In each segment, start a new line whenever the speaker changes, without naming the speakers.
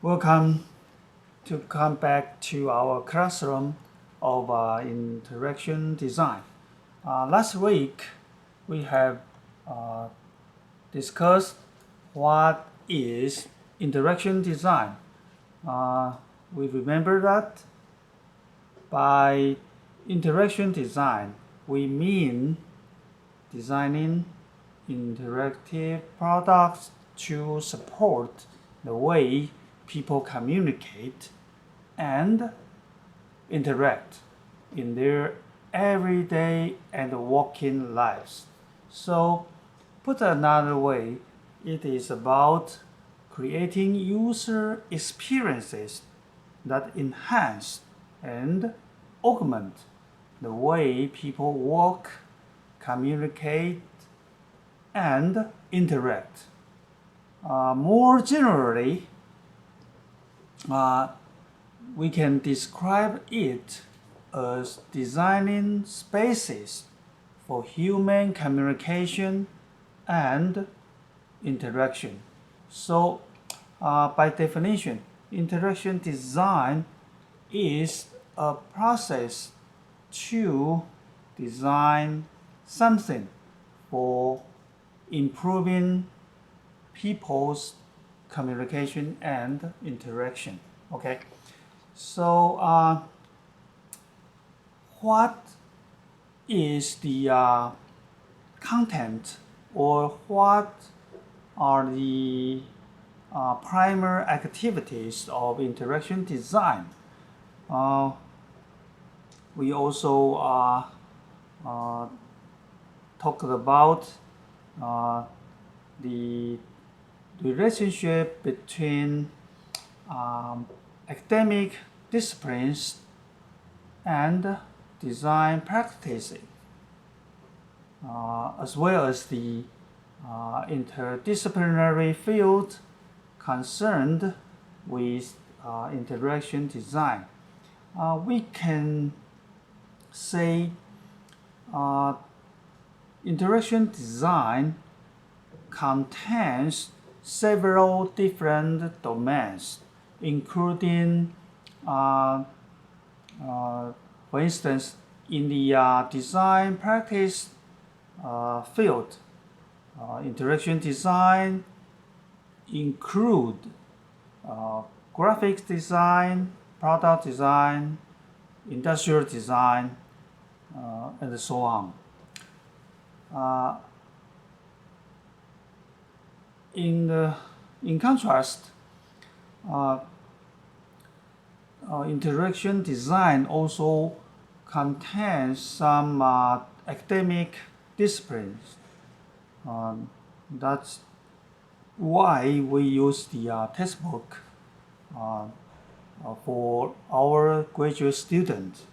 Welcome to come back to our classroom of interaction design. Last week we have discussed what is interaction design. We remember that by interaction design we mean designing interactive products to support the way people communicate and interact in their everyday and working lives. So, put another way, it is about creating user experiences that enhance and augment the way people work, communicate, and interact. More generally, we can describe it as designing spaces for human communication and interaction. So, by definition, interaction design is a process to design something for improving people's communication and interaction. Okay, so what is the content, or what are the primary activities of interaction design? We also talked about the relationship between academic disciplines and design practices, as well as the interdisciplinary field concerned with interaction design. We can say interaction design contains several different domains, including, for instance, in the design practice field, interaction design include graphics design, product design, industrial design, and so on. In contrast, interaction design also contains some academic disciplines. That's why we use the textbook for our graduate students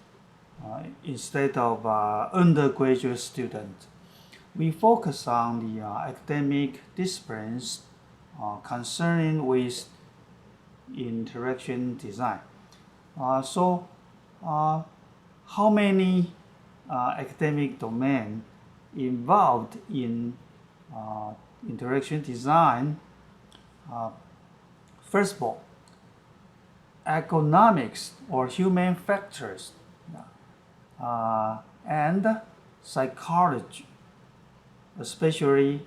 instead of undergraduate students. We focus on the academic disciplines concerning with interaction design. So, how many academic domains involved in interaction design? First of all, economics or human factors, and psychology, especially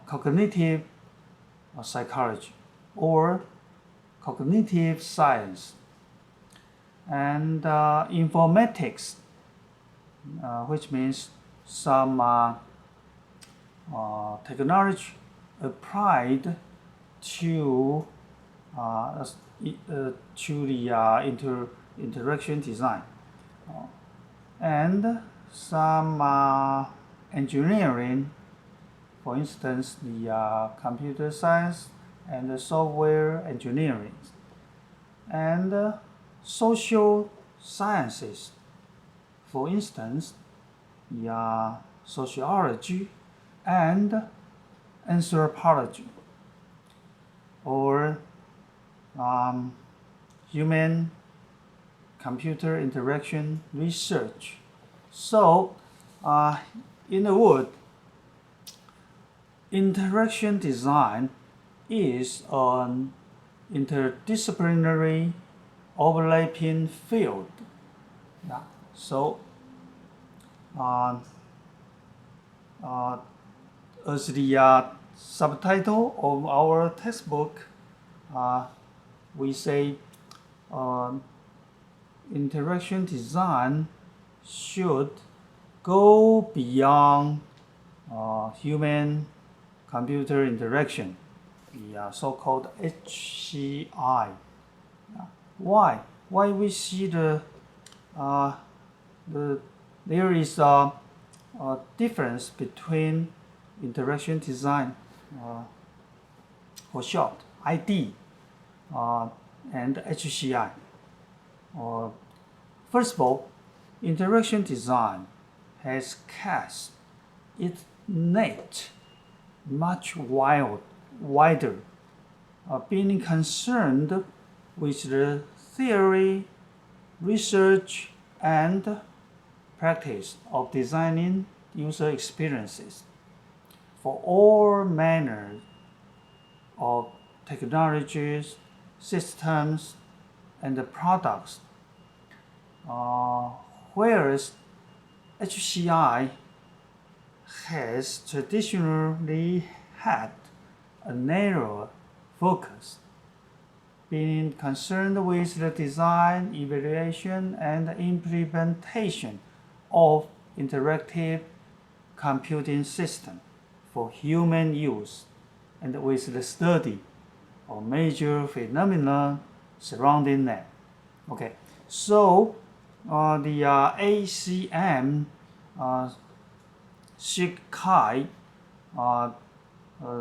cognitive psychology or cognitive science, and informatics, which means some technology applied to the interaction design, and some engineering, for instance, the computer science and the software engineering, and social sciences, for instance, the sociology and anthropology, or human computer interaction research. So, in a word, interaction design is an interdisciplinary overlapping field. Yeah. So, uh, as the subtitle of our textbook, we say interaction design should go beyond human-computer interaction, the so-called HCI. Why? Why we see there is a difference between interaction design, for short, ID, and HCI. First of all, interaction design has cast its net much wider, being concerned with the theory, research, and practice of designing user experiences for all manner of technologies, systems, and products. Whereas HCI has traditionally had a narrow focus, being concerned with the design, evaluation, and implementation of interactive computing systems for human use, and with the study of major phenomena surrounding them. Okay, so the ACM SIGCHI,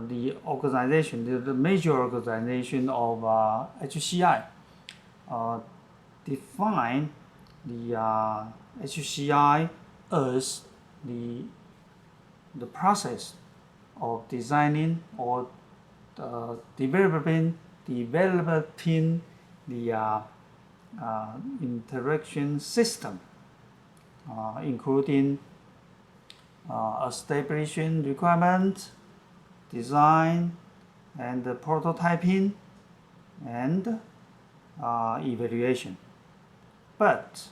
the organization, the major organization of HCI, define the HCI as the process of designing or developing the interaction system, including establishing requirements, design, and prototyping, and evaluation. But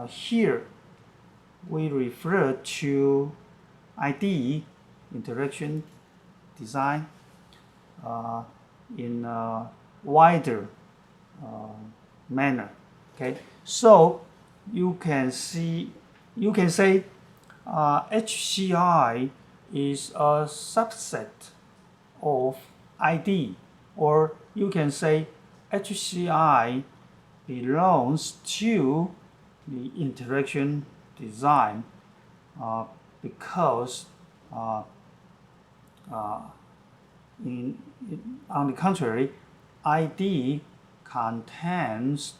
here we refer to ID, interaction design, in a wider manner. Okay, so you can say HCI is a subset of ID, or you can say HCI belongs to the interaction design because on the contrary, ID contains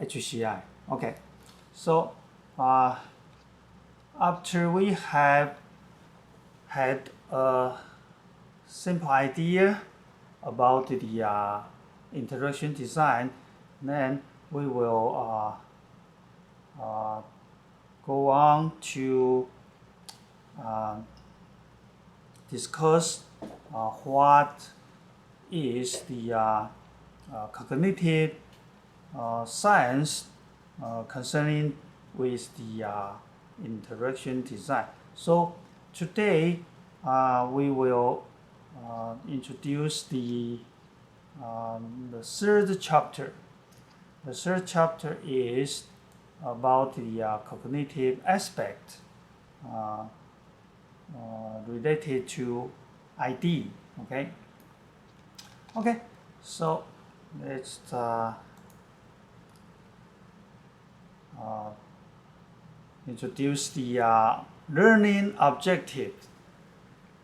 HCI. Okay, so after we have had a simple idea about the interaction design, then we will go on to discuss what is the cognitive science concerning with the interaction design. So today we will introduce the third chapter. The third chapter is about the cognitive aspect related to ID. Okay, so let's introduce the learning objective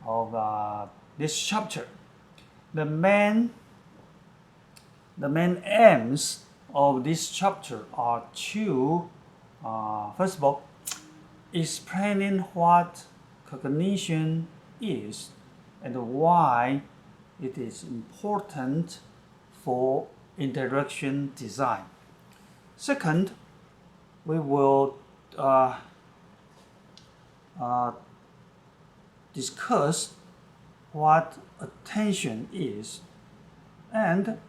of this chapter. The main aims of this chapter are two. First of all, explaining what cognition is and why it is important for interaction design. Second, we will discuss what attention is and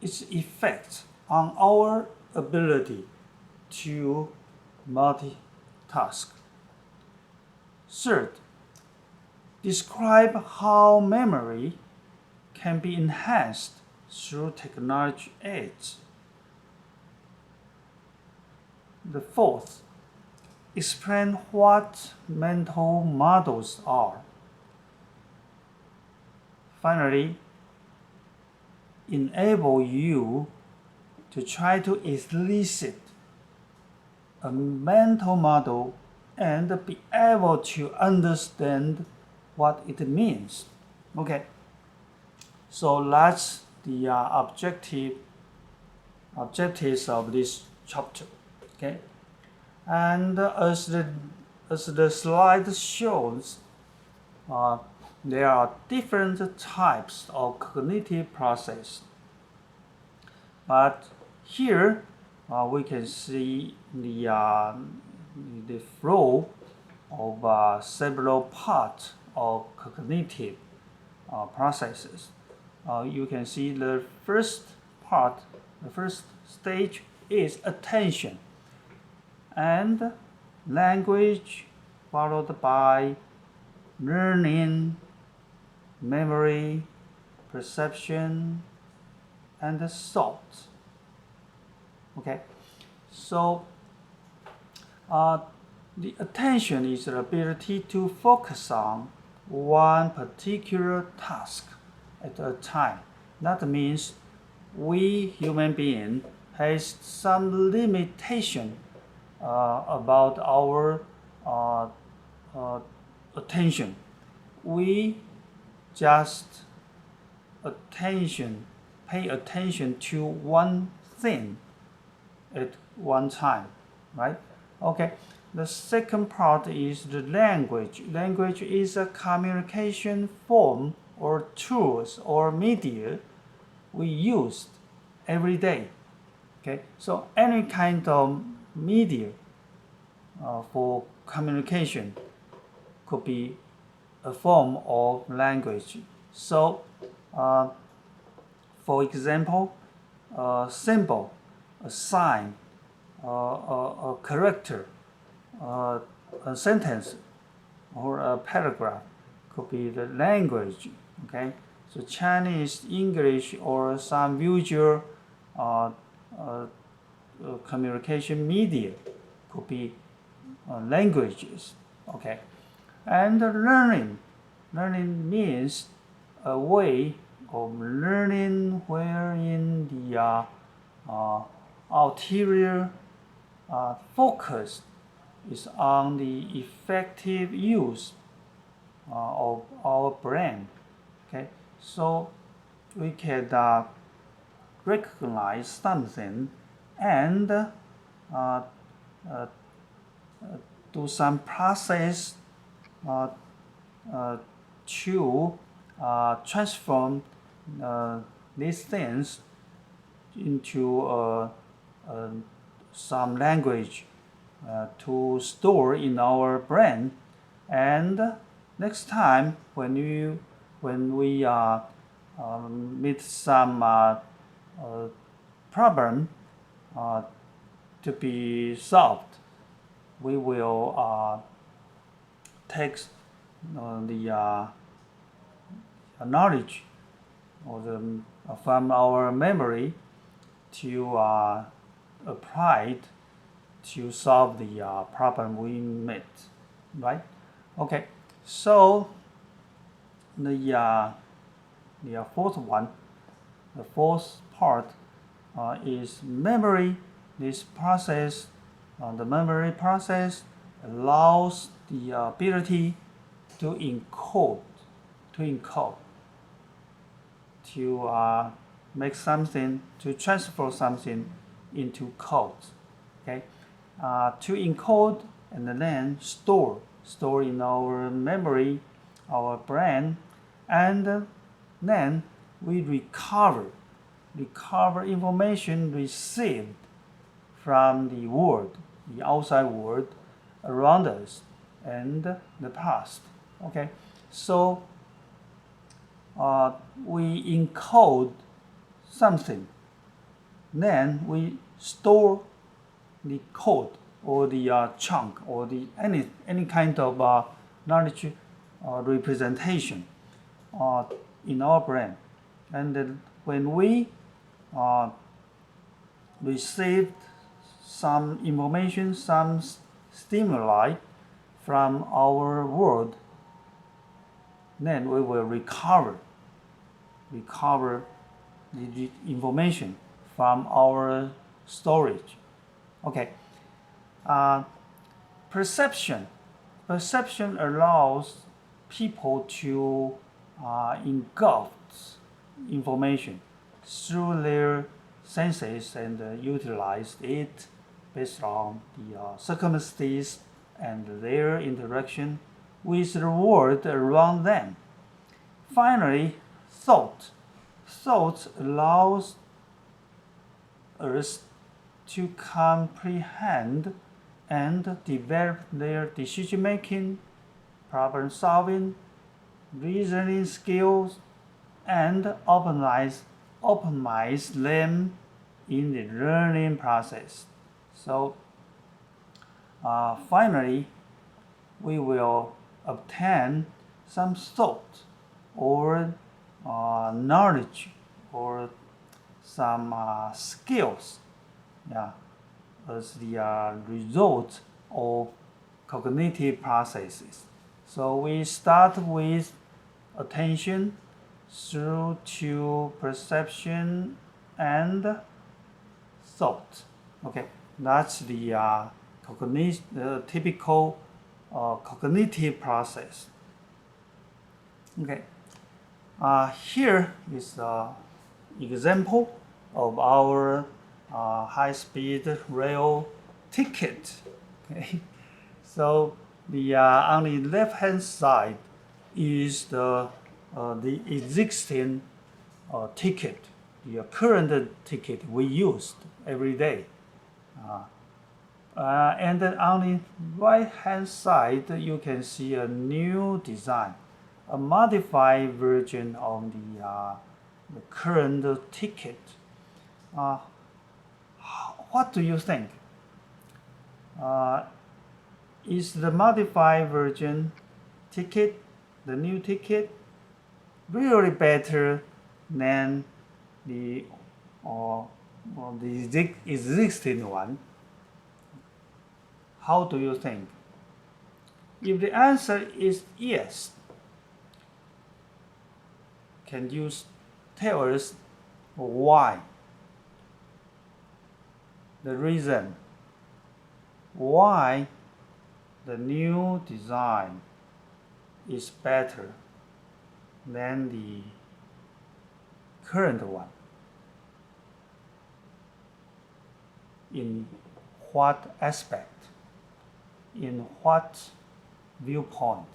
its effect on our ability to multitask. Third, describe how memory can be enhanced through technology aids. The fourth, explain what mental models are. Finally, enable you to try to elicit a mental model and be able to understand what it means. Okay, so that's the objectives of this chapter. Okay, and as the slide shows, there are different types of cognitive process, but here we can see the flow of several parts of cognitive processes. You can see the first stage is attention, and language, followed by learning, memory, perception, and thought. Okay, so the attention is the ability to focus on one particular task at a time. That means we human beings has some limitation about our attention. We just pay attention to one thing at one time, right? Okay. The second part is the language. Language is a communication form or tools or media we use every day. Okay, so any kind of media for communication could be a form of language. So, for example, a symbol, a sign, a character, a sentence, or a paragraph could be the language. Okay, so Chinese, English, or some visual communication media could be languages. Okay, and learning means a way of learning wherein the ulterior focus is on the effective use of our brain. Okay, so we can recognize something and do some process to transform these things into some language to store in our brain, and next time when we meet some problem to be solved, we will take the knowledge from our memory to apply it to solve the problem we met, right? Okay, so the fourth part is memory. This process, the memory process allows the ability to encode, to make something, to transfer something into code. Okay, to encode and then store in our memory, our brain, and then we recover information received from the world, the outside world around us and the past. Okay, so we encode something then we store the code or the chunk or the any kind of knowledge representation in our brain. And then when we received some information, some stimuli from our world, then we will recover the information from our storage. Okay. Perception allows people to engulf information through their senses and utilize it based on the circumstances and their interaction with the world around them. Finally, thought allows us to comprehend and develop their decision-making, problem-solving, reasoning skills, and optimize them in the learning process. So, finally, we will obtain some thought or knowledge or some skills, as the result of cognitive processes. So we start with attention through to perception and thought. Okay, that's the typical cognitive process. Okay, here is an example of our high-speed rail ticket. Okay, so the on the left-hand side is the existing ticket, the current ticket we used every day. And then on the right-hand side, you can see a new design, a modified version of the current ticket. What do you think? Is the modified version ticket, the new ticket, really better than the existing one? How do you think? If the answer is yes, can you tell us why? The reason why the new design is better than the current one. In what aspect? In what viewpoint?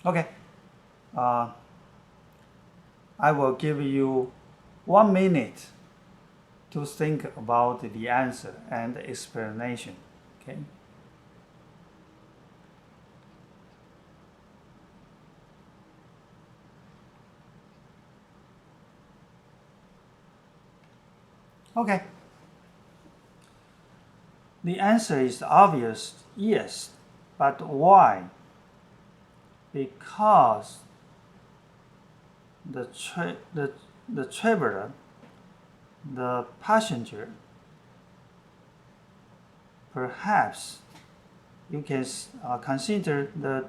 Okay, I will give you 1 minute to think about the answer and explanation. Okay. Okay. The answer is obvious, yes. But why? Because the traveler, the passenger, perhaps you can consider the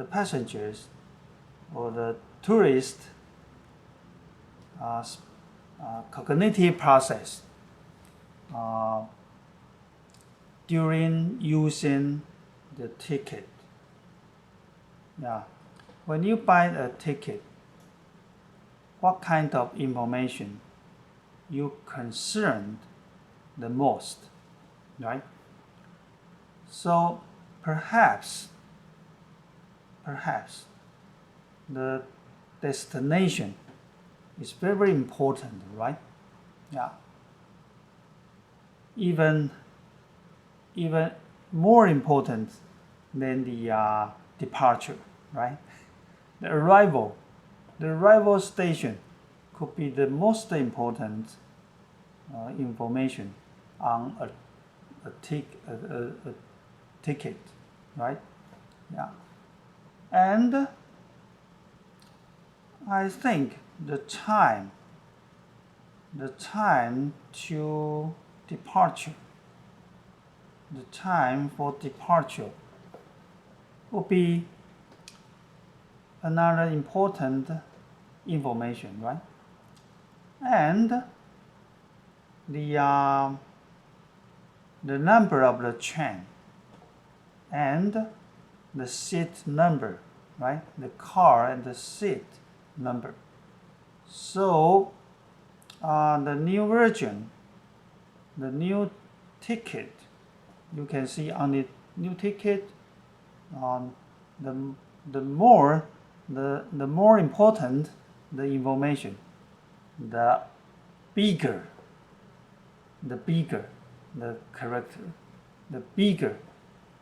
passengers or the tourist cognitive process during using the ticket. When you buy a ticket, what kind of information you concerned the most, right? So perhaps the destination is very important, right? Even more important than the departure, right? The arrival station could be the most important information on a ticket, right? Yeah. And I think the time to departure, the time for departure will be another important information, right? And the number of the train and the seat number, right? The car and the seat number. So the new version, the new ticket, you can see on the new ticket, the more important the information, the bigger the character, the bigger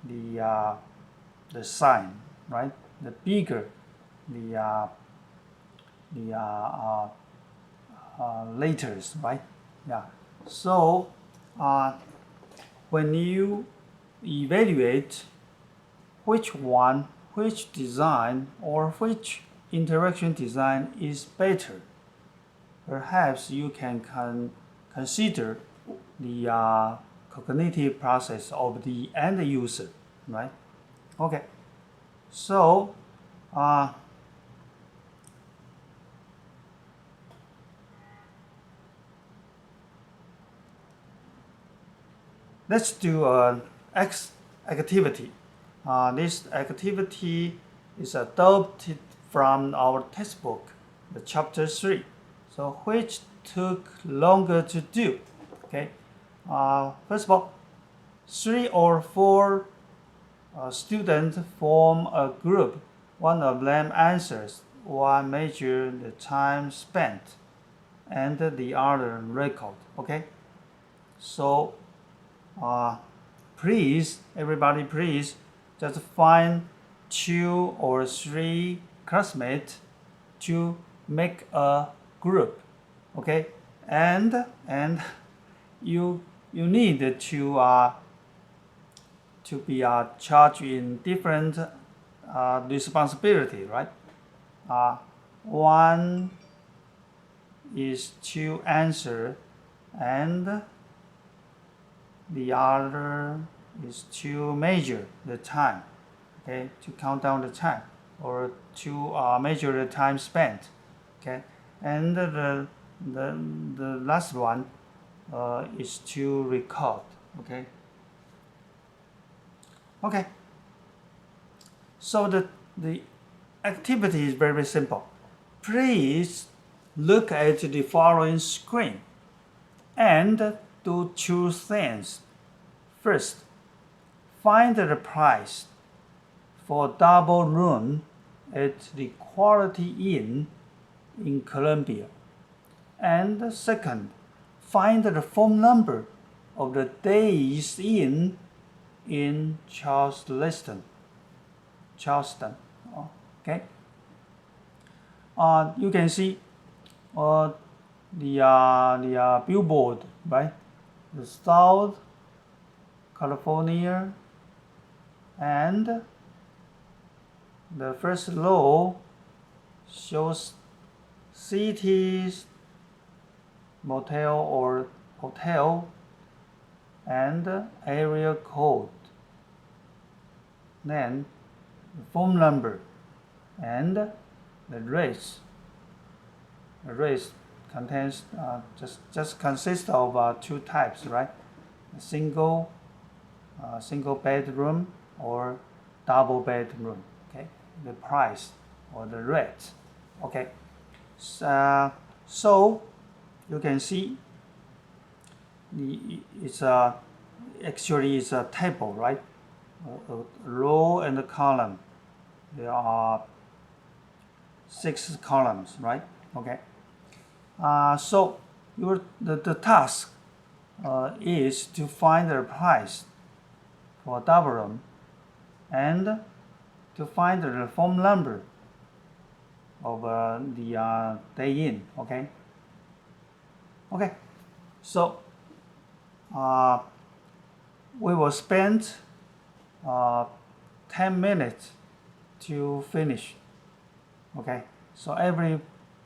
the sign, right? The bigger the letters, right? Yeah. So when you evaluate which design or which interaction design is better, perhaps you can consider the cognitive process of the end user, right? Okay. So let's do an activity. This activity is adopted from our textbook, the chapter 3. So which took longer to do? Okay. First of all, 3 or 4 students form a group. One of them answers, one measures the time spent, and the other record. Okay. So please, everybody, please just find 2 or 3 classmates to make a group. Okay, and you need to be charged in different responsibility, right? One is to answer, and the other is to measure the time, okay, to count down the time, or to measure the time spent, okay, and the last one is to record, okay. Okay. So the activity is very simple. Please look at the following screen and do 2 things. First, find the price for double room at the Quality Inn in Columbia. And second, find the phone number of the Days Inn in Charleston. Okay. You can see the billboard, right? The South California, and the first row shows cities, motel or hotel, and area code, then the phone number, and the race. The race contains just consists of 2 types, right? A single bedroom or double bedroom. Okay, the price or the rate. Okay, so you can see it's actually it's a table, right? A row and a column. There are 6 columns, right? Okay. So the task is to find the price for double room and to find the phone number of the Day Inn. Okay. Okay, so we will spend 10 minutes to finish. Okay, so every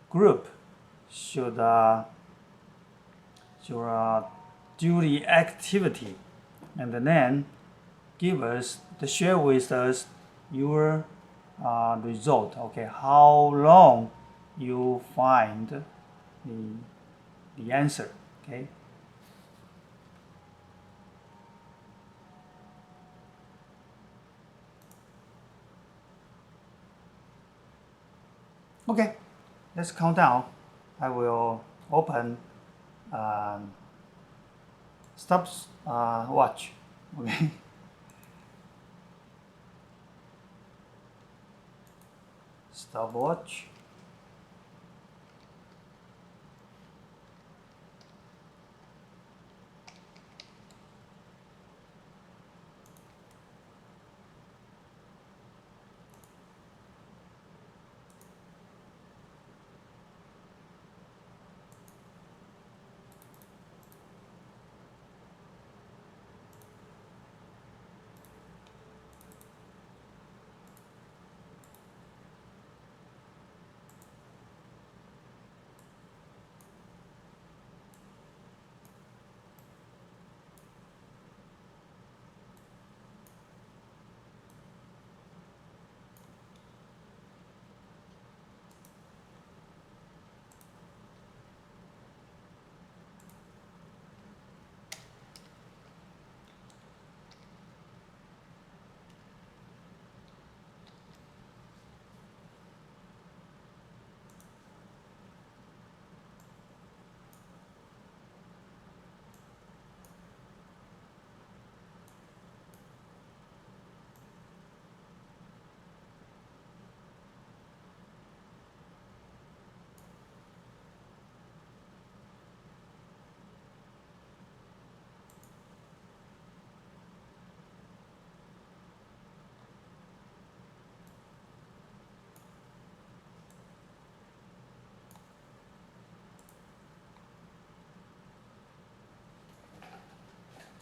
group should do the activity and then give us share with us your result. Okay, how long you find the answer. Okay. Okay, let's count down. I will open stop watch. Okay. Stopwatch.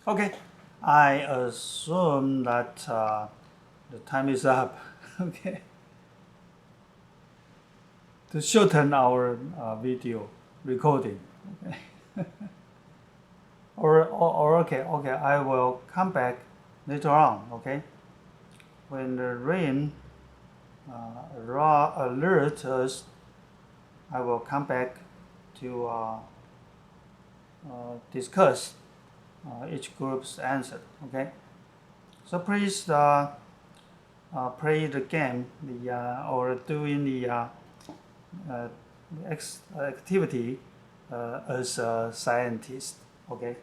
Okay, I assume that the time is up. Okay, to shorten our video recording. Okay. or okay, I will come back later on. Okay, when the rain alert us, I will come back to discuss each group's answer. Okay, so please play the game, or doing the activity as a scientist. Okay,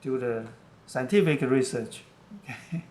do the scientific research. Okay.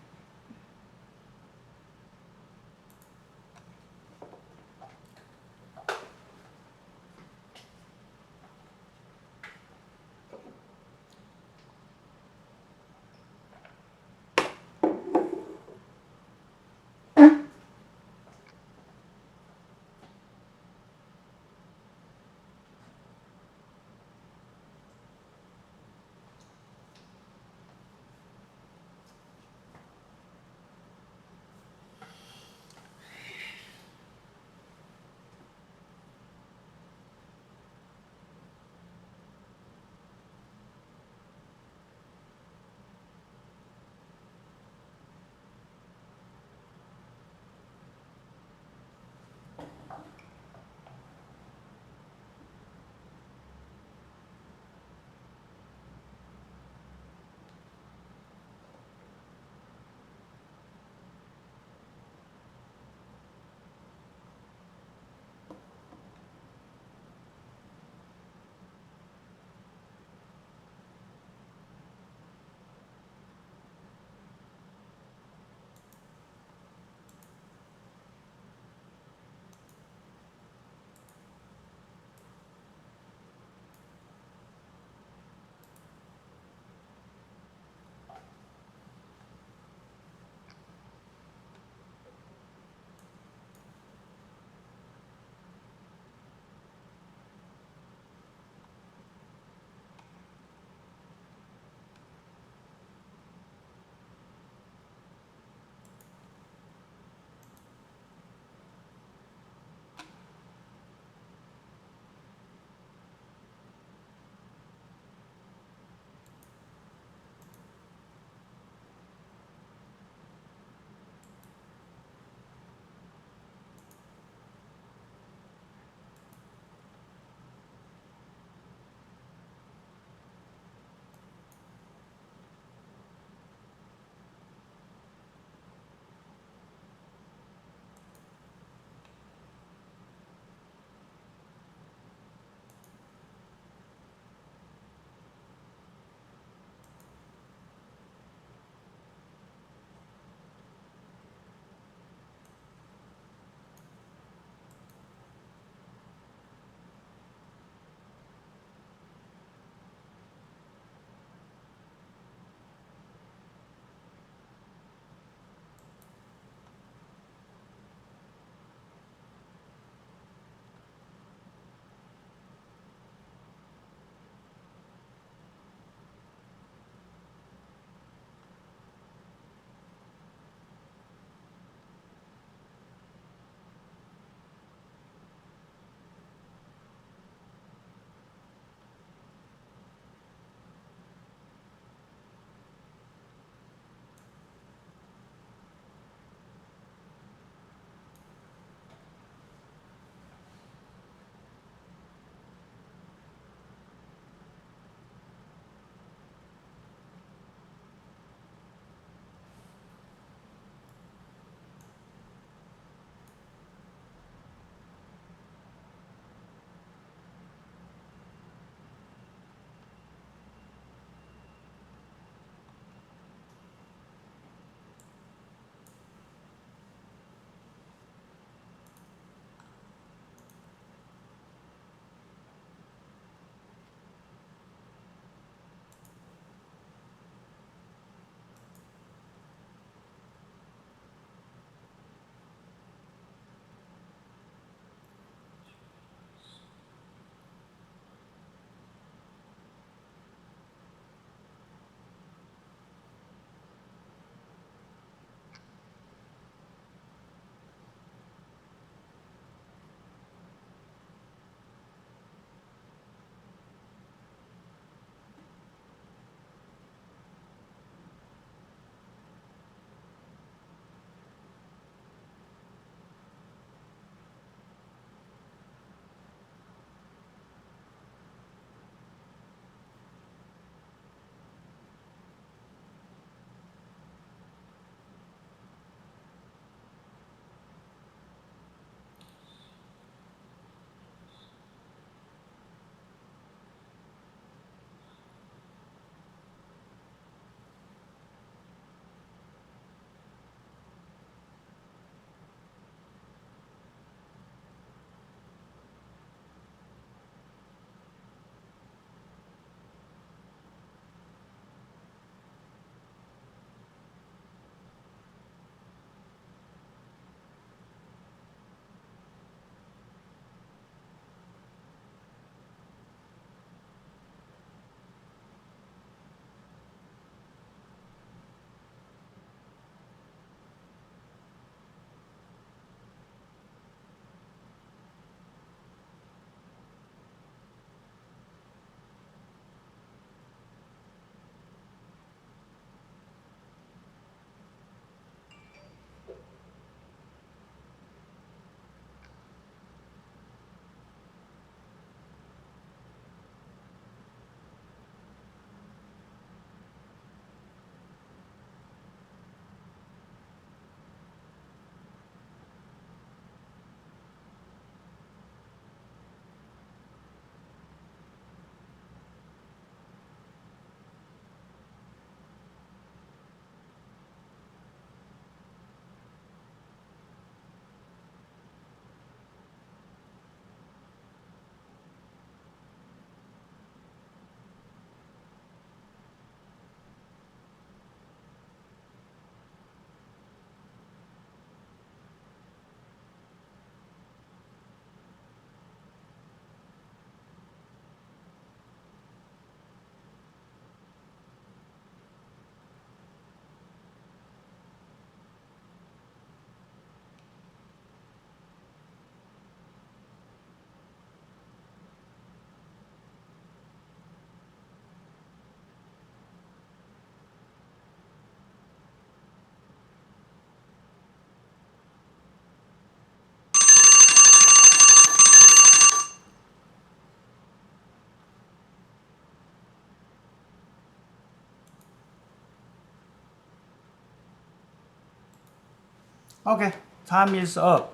Okay, time is up.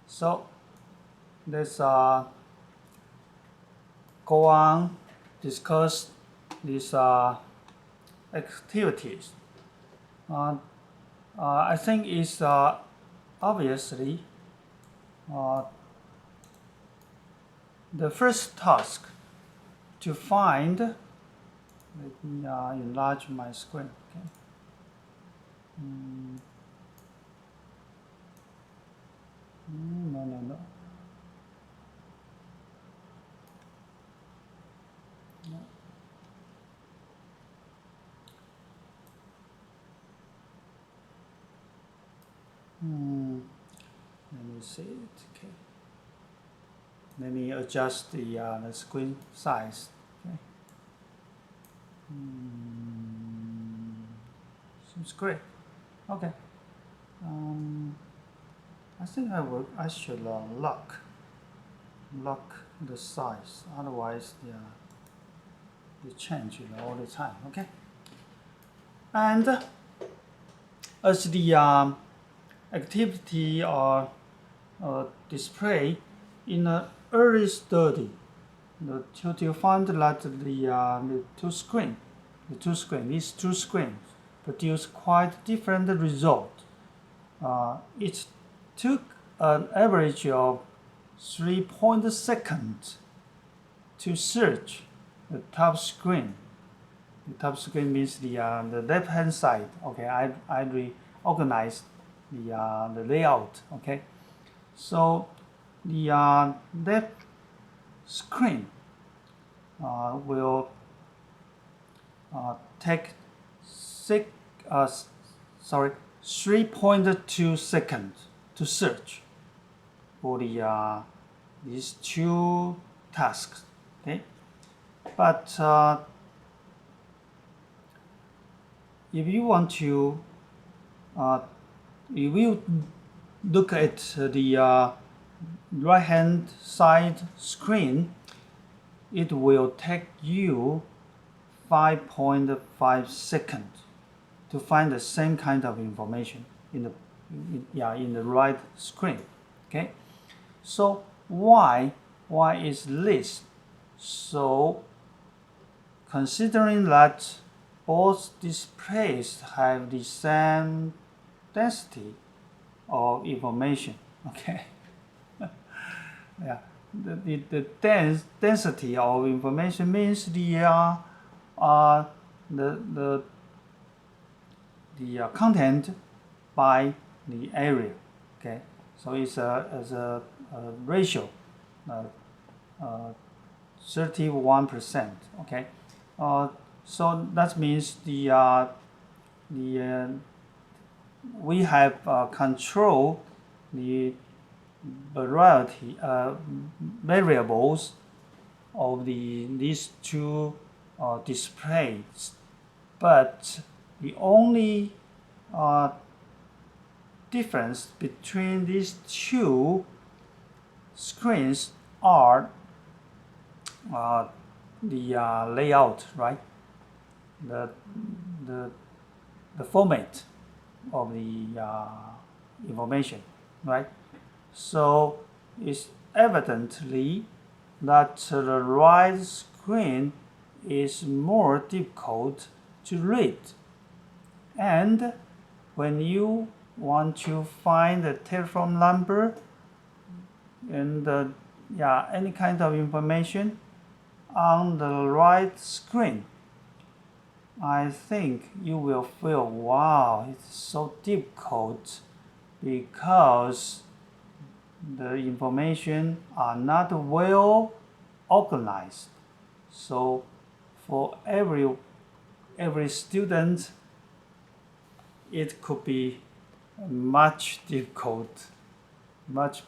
So let's go on discuss these activities. I think it's obviously the first task to find. Let me enlarge my screen. Okay. No. Let me see it. Okay. Let me adjust the screen size. Okay. Seems great. Okay. I think I should lock the size. Otherwise, they change all the time. Okay. And as the activity or display in an early study, the tutor found that these two screens produce quite different results. It took an average of 3 seconds to search the top screen. The top screen means the left-hand side. Okay, I reorganized the layout. Okay, so the left screen will take 3.2 seconds to search for these two tasks. Okay, but if you want to, if you look at the right-hand side screen, it will take you 5.5 seconds to find the same kind of information in the right screen. Okay, so why is this? So considering that both displays have the same density of information. Okay. Yeah. The density of information means the content by the area. Okay. So it's a ratio, 31%. Okay. So that means we have control the variety variables of these two displays, but the only difference between these two screens are the layout, right? The format of the information, right? So it's evidently that the right screen is more difficult to read, and when you want to find the telephone number and any kind of information on the right screen, I think you will feel, wow, it's so difficult because the information are not well organized. So for every student, it could be much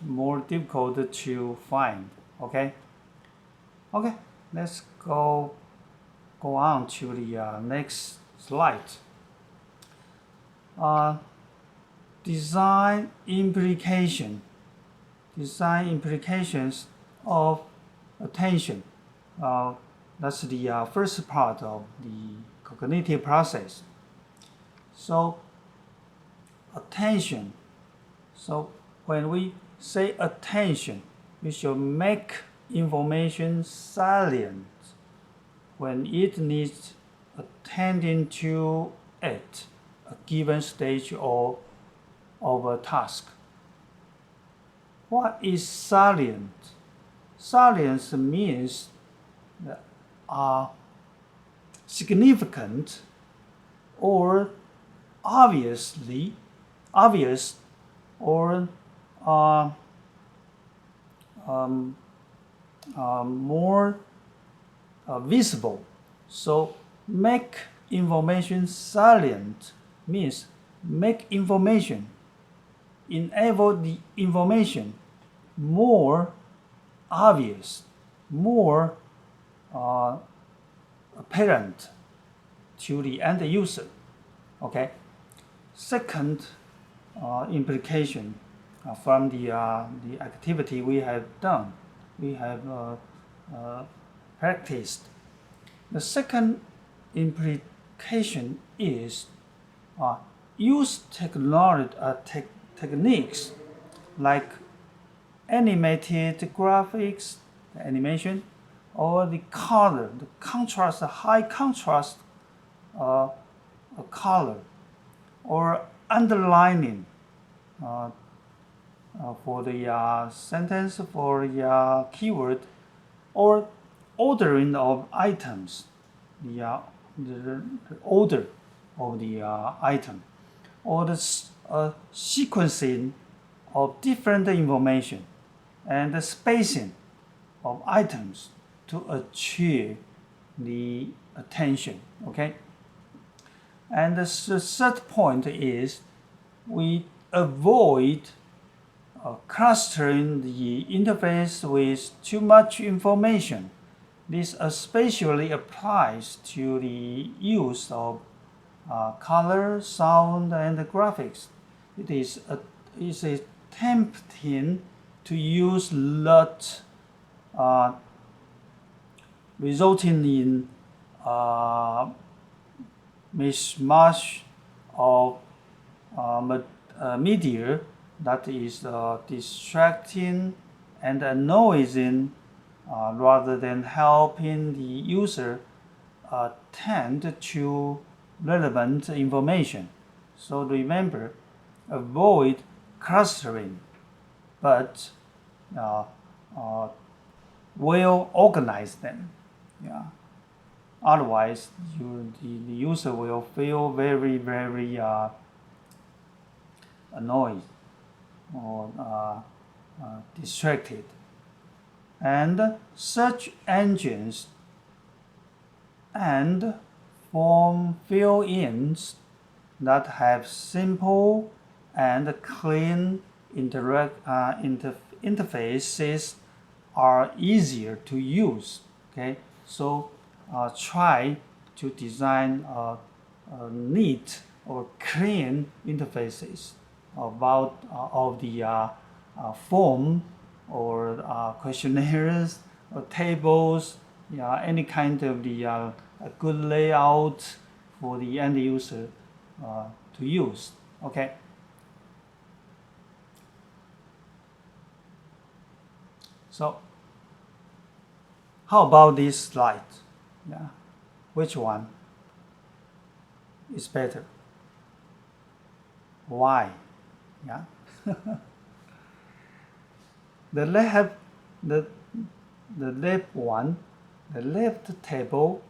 more difficult to find. Okay, let's go on to the next slide. Design implications of attention. That's the first part of the cognitive process. So attention. So when we say attention, we should make information salient when it needs attending to at a given stage of a task. What is salient? Salience means significant or obvious or more visible. So make information salient means make information, enable the information more obvious, more apparent to the end user. Okay. Second implication from the activity we have done, we have practiced. The second implication is use techniques like animated graphics, the animation, or the color, the contrast, the high contrast color, or underlining for the sentence, for the keyword, or ordering of items, the order of the item, or the sequencing of different information and the spacing of items to achieve the attention. Okay. And the third point is we avoid clustering the interface with too much information. This especially applies to the use of color, sound, and graphics. It is tempting to use LUT, resulting in mismatch of media that is distracting and annoying rather than helping the user attend to relevant information. So remember, avoid clustering, but well organize them. Yeah. Otherwise, the user will feel very, very annoyed or distracted. And search engines and form fill-ins that have simple and clean interfaces are easier to use. Okay, so try to design neat or clean interfaces about of the form or questionnaires or tables, any kind of the a good layout for the end user to use. Okay. So how about this slide? Yeah. Which one is better? Why? Yeah. The left one, the left table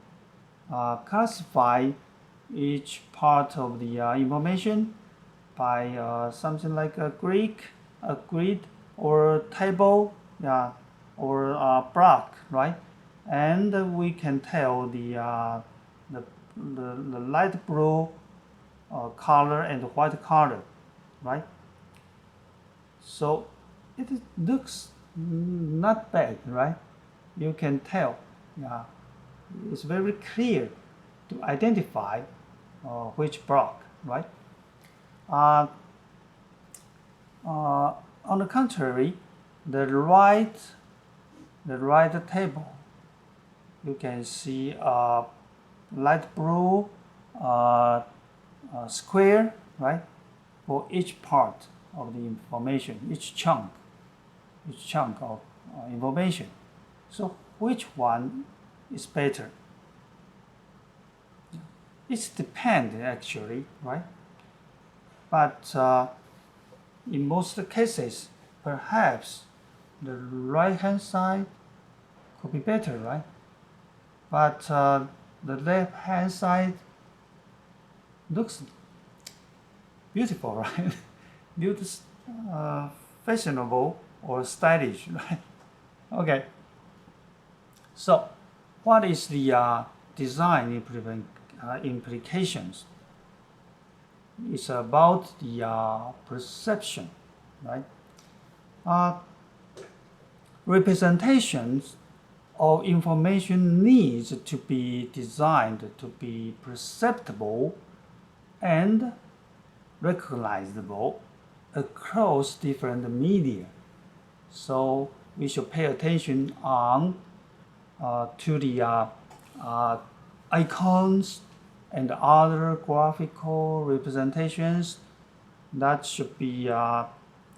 classify each part of the information by something like a grid or table, or block, right? And we can tell the light blue color and white color, right? So it looks not bad, right? You can tell. It's very clear to identify which block, right? On the contrary, the right table, you can see light blue square, right, for each part of the information, each chunk of information. So which one is better? It depends actually, right? But in most cases, perhaps the right-hand side could be better, right? But the left-hand side looks beautiful, right? Looks fashionable or stylish, right? Okay. So, what is the design implications? It's about the perception, right? Representations of information needs to be designed to be perceptible and recognizable across different media. So we should pay attention on to the icons and other graphical representations that should be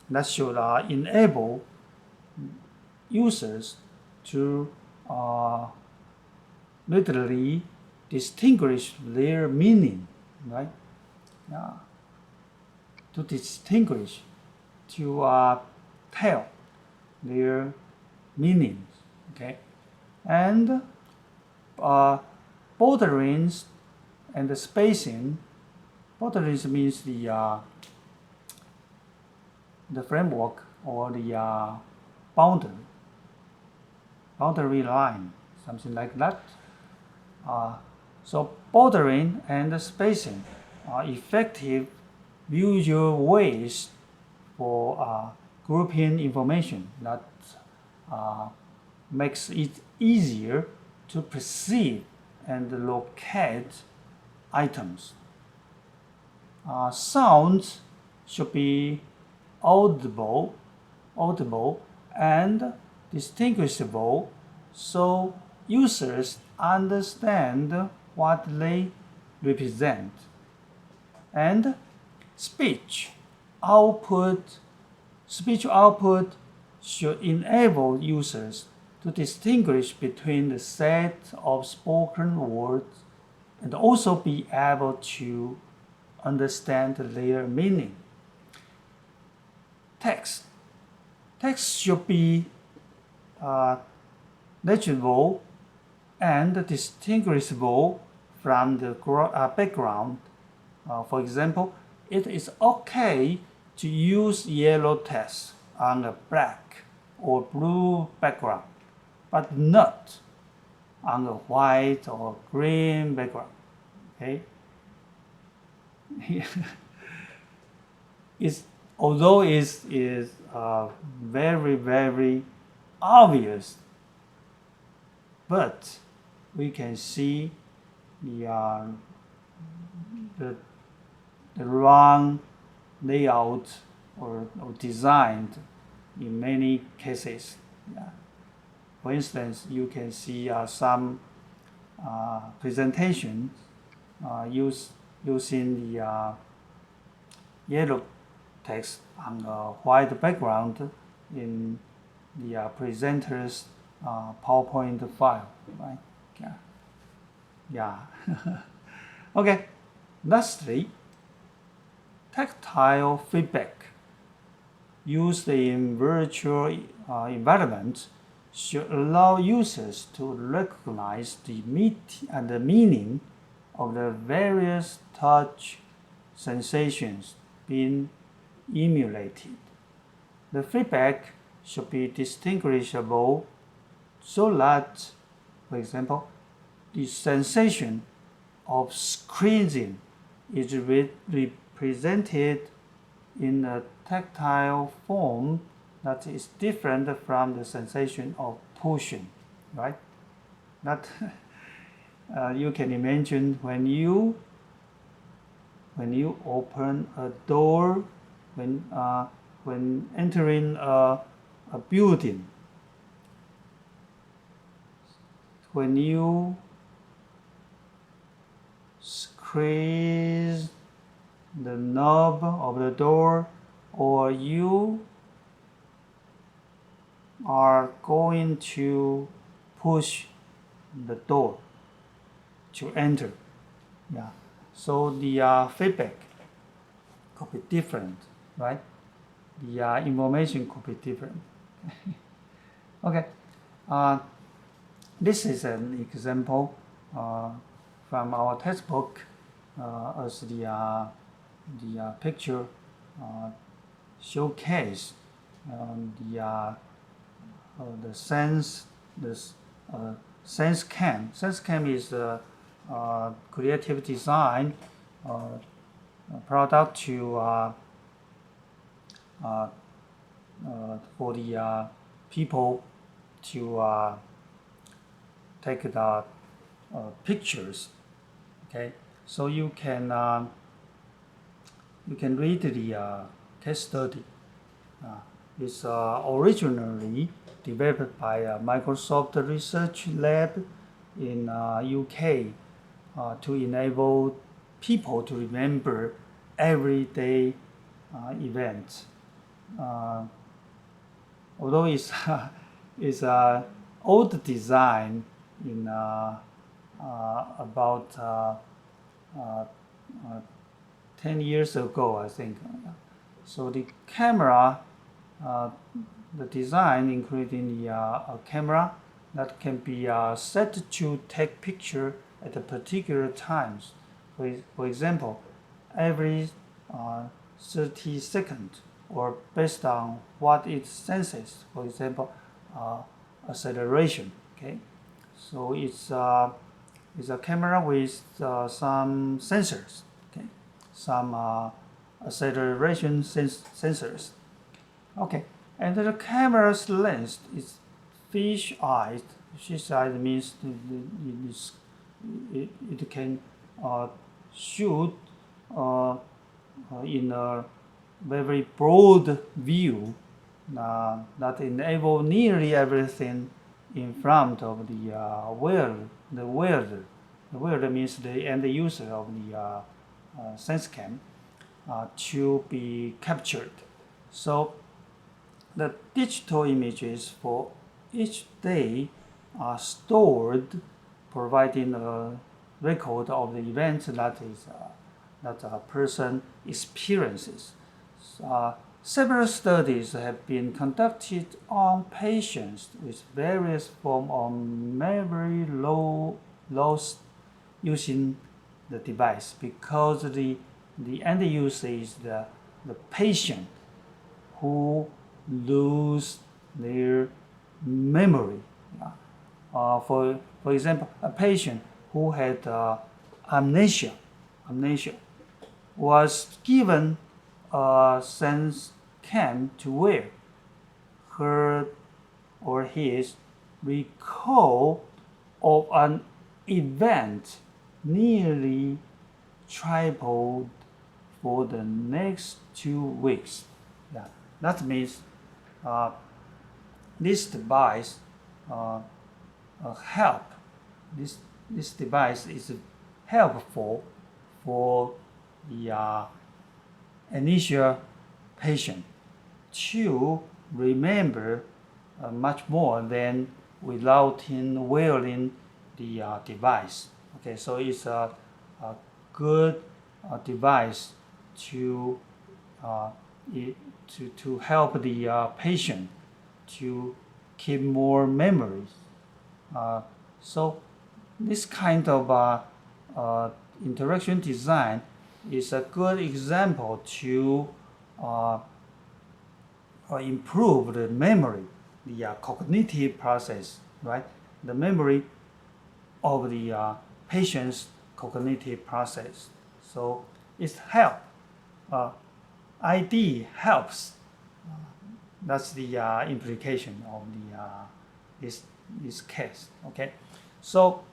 enable users to literally distinguish their meaning, right? Yeah. To distinguish, to tell their meanings, okay? And borderings and the spacing. Borderings means the framework or the boundary line, something like that. So bordering and spacing are effective visual ways for grouping information that makes it easier to perceive and locate items. Sounds should be audible and distinguishable so users understand what they represent. And speech output should enable users to distinguish between the set of spoken words and also be able to understand their meaning. Text should be legible and distinguishable from the background. For example, it is okay to use yellow text on a black or blue background, but not on a white or green background. Okay. Although it is very, very obvious, but we can see the wrong layout or designed in many cases. Yeah. For instance, you can see some presentations using the yellow text on a white background in the presenter's PowerPoint file, right? Yeah. Yeah. Okay. Lastly, tactile feedback used in virtual environments should allow users to recognize the meaning of the various touch sensations being emulated. The feedback should be distinguishable so that, for example, the sensation of squeezing is represented in a tactile form that is different from the sensation of pushing, right? That you can imagine when you open a door, when entering a building, when you squeeze the knob of the door, or you are going to push the door to enter. Yeah. So the feedback could be different, right? The information could be different. Okay. This is an example from our textbook as the picture showcase the sense cam. Sense cam is a creative design product to for the people to take the pictures. Okay, so you can read the case study. It's originally developed by Microsoft Research Lab in UK to enable people to remember everyday events. Although it's it's an old design in about 10 years ago, I think. So the camera, the design including a camera that can be set to take picture at a particular times. For example, every 30 seconds, or based on what it senses. For example, acceleration. Okay, so it's a camera with some sensors. Okay, some acceleration sensors. Okay, and the camera's lens is fish-eyed. Fish-eyed means it can shoot in a very broad view that enable nearly everything in front of the wearer. The wearer means the end user of the SenseCam to be captured. So the digital images for each day are stored, providing a record of the events that a person experiences. Several studies have been conducted on patients with various forms of memory loss using the device, because the end user is the patient who lose their memory. For example, a patient who had amnesia was given a sense cam to wear. Her or his recall of an event nearly tripled for the next 2 weeks. Yeah, that means this device This device is helpful for the initial patient to remember much more than without him wearing the device. Okay, so it's a good device to help the patient to keep more memories. So this kind of interaction design is a good example to improve the memory, the cognitive process, right? The memory of the patient's cognitive process. So it helps. ID helps. That's the implication of the this case. Okay, so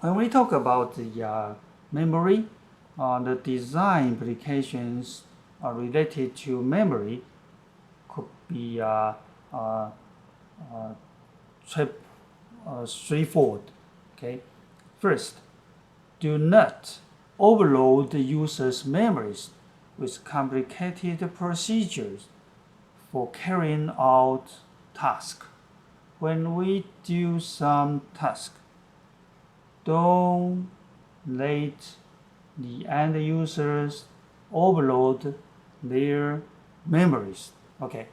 when we talk about the memory, the design implications related to memory could be straightforward. Okay, first, do not overload the user's memories with complicated procedures for carrying out tasks. When we do some task, don't let the end users overload their memories. Okay.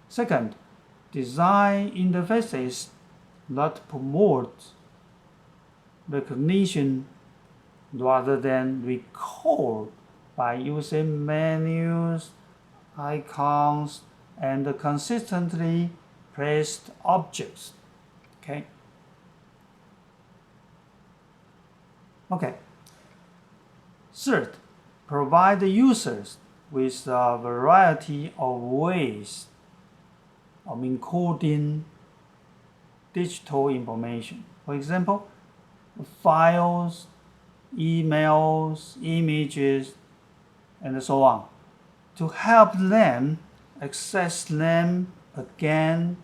Second, design interfaces that promote recognition rather than recall by using menus, icons, and consistently placed objects. Okay. Okay. Third, provide the users with a variety of ways of encoding digital information. For example, files, emails, images, and so on, to help them access them again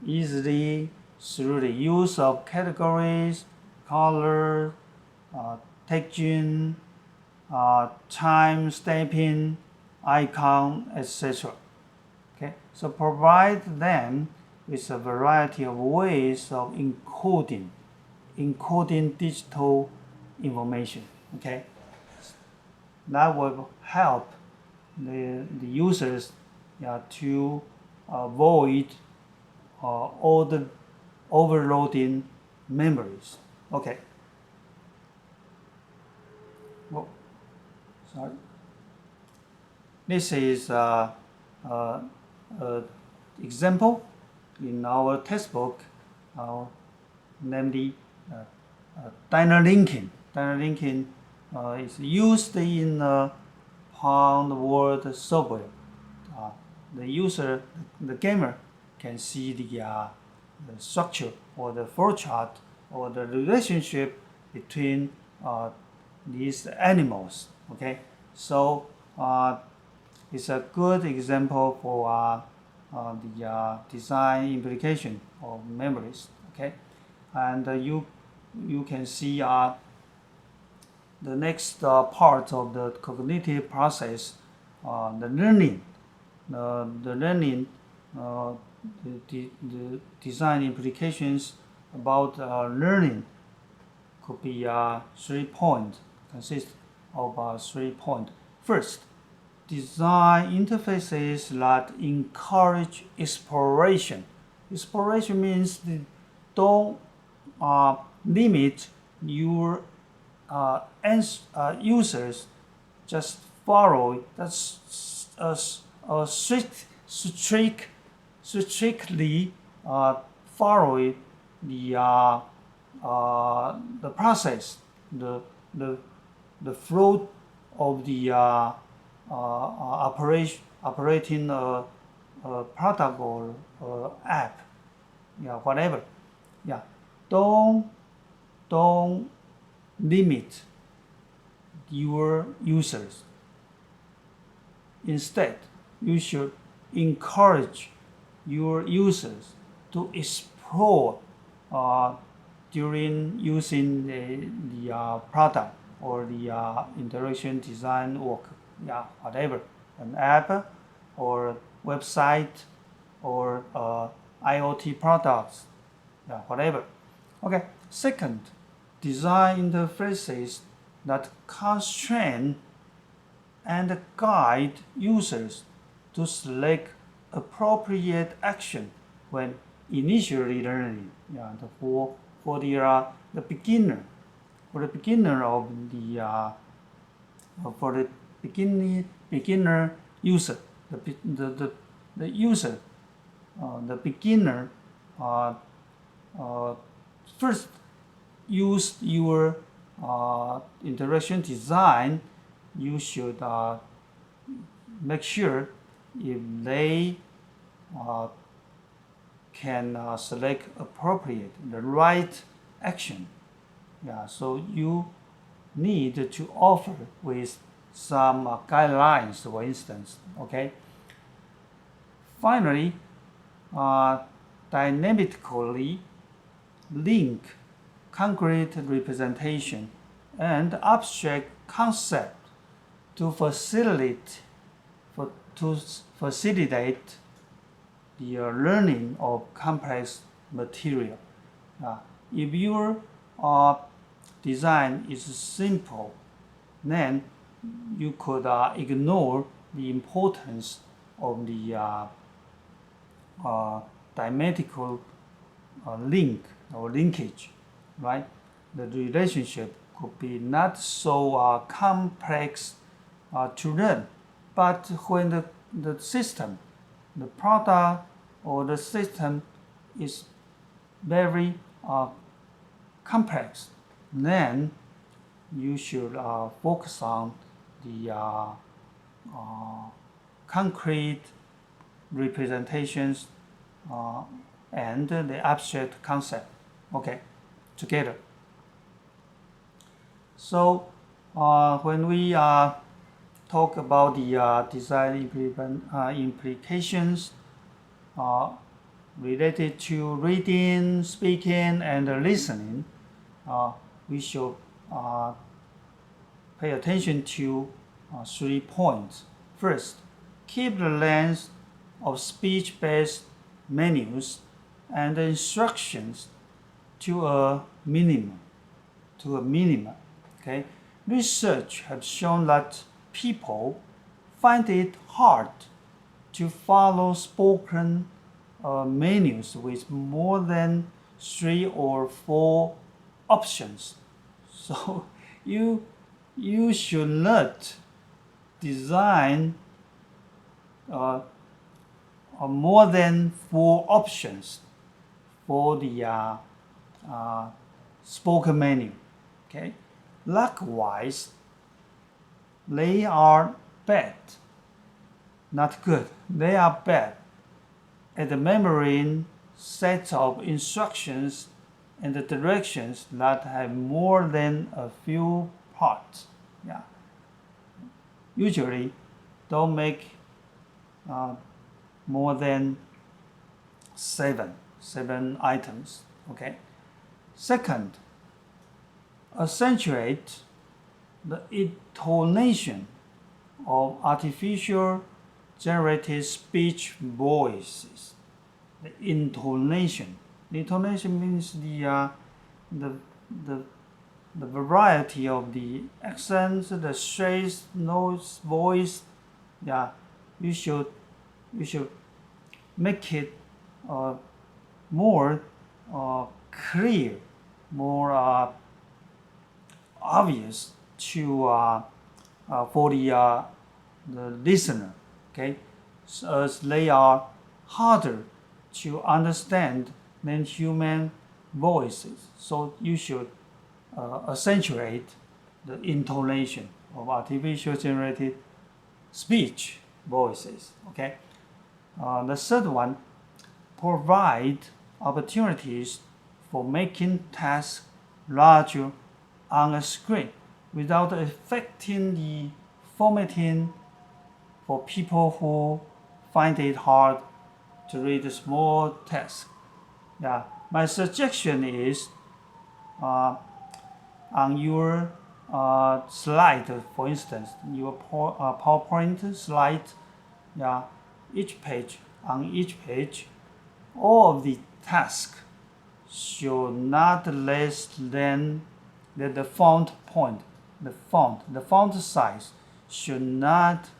easily through the use of categories, color, tagging, time stamping, icon, etc. Okay, so provide them with a variety of ways of encoding digital information. Okay, that will help the users to avoid all the overloading memories. Okay. Well, sorry. This is example in our textbook, namely dynamic linking. Dynamic linking is used in Pound Word software. The user, the gamer, can see the structure or the flow chart or the relationship between these animals. Okay, so it's a good example for the design implication of memories. Okay, and you can see the next part of the cognitive process, the learning. The learning, the design implications about learning could be 3 points, consist of 3 points. First, design interfaces that encourage exploration. Exploration means don't limit your users just follow strictly follow the process, the flow of the operating product or app, whatever. Don't limit your users. Instead, you should encourage your users to explore during using the product or the interaction design work, whatever, an app or website or IoT products, whatever. Okay. Second, design interfaces that constrain and guide users to select appropriate action when initially learning. For the beginner, of the for the beginner user, the user, the beginner first use your interaction design. You should make sure if they can select appropriate, the right action. So you need to offer with some guidelines, for instance. Okay. Finally, dynamically link concrete representation and abstract concept to facilitate the learning of complex material. If your design is simple, then you could ignore the importance of the diametrical link or linkage, right? The relationship could be not so complex to learn, but when the system, the product or the system is very complex, then you should focus on the concrete representations and the abstract concept, okay, together. So when we talk about the design implications related to reading, speaking, and listening, we should pay attention to 3 points. First, keep the length of speech-based menus and instructions to a minimum. Okay? Research has shown that people find it hard to follow spoken menus with more than 3 or 4 options. So you should not design more than 4 options for the spoken menu. Okay. Likewise, they are bad, not good. They are bad at remembering sets of instructions and the directions that have more than a few parts. Yeah. Usually, don't make more than 7 items. Okay. Second, accentuate the intonation of artificial generated speech voices. The intonation. The intonation means the variety of the accents, the stress, notes, voice. Yeah, you should make it more clear, more obvious to for the listener. Okay, as they are harder to understand than human voices. So you should accentuate the intonation of artificial generated speech voices. Okay. The third one, provide opportunities for making tasks larger on a screen without affecting the formatting for people who find it hard to read small text. Yeah, my suggestion is on your slide, for instance, your PowerPoint slide, yeah, each page, all of the tasks should not less than the font size should not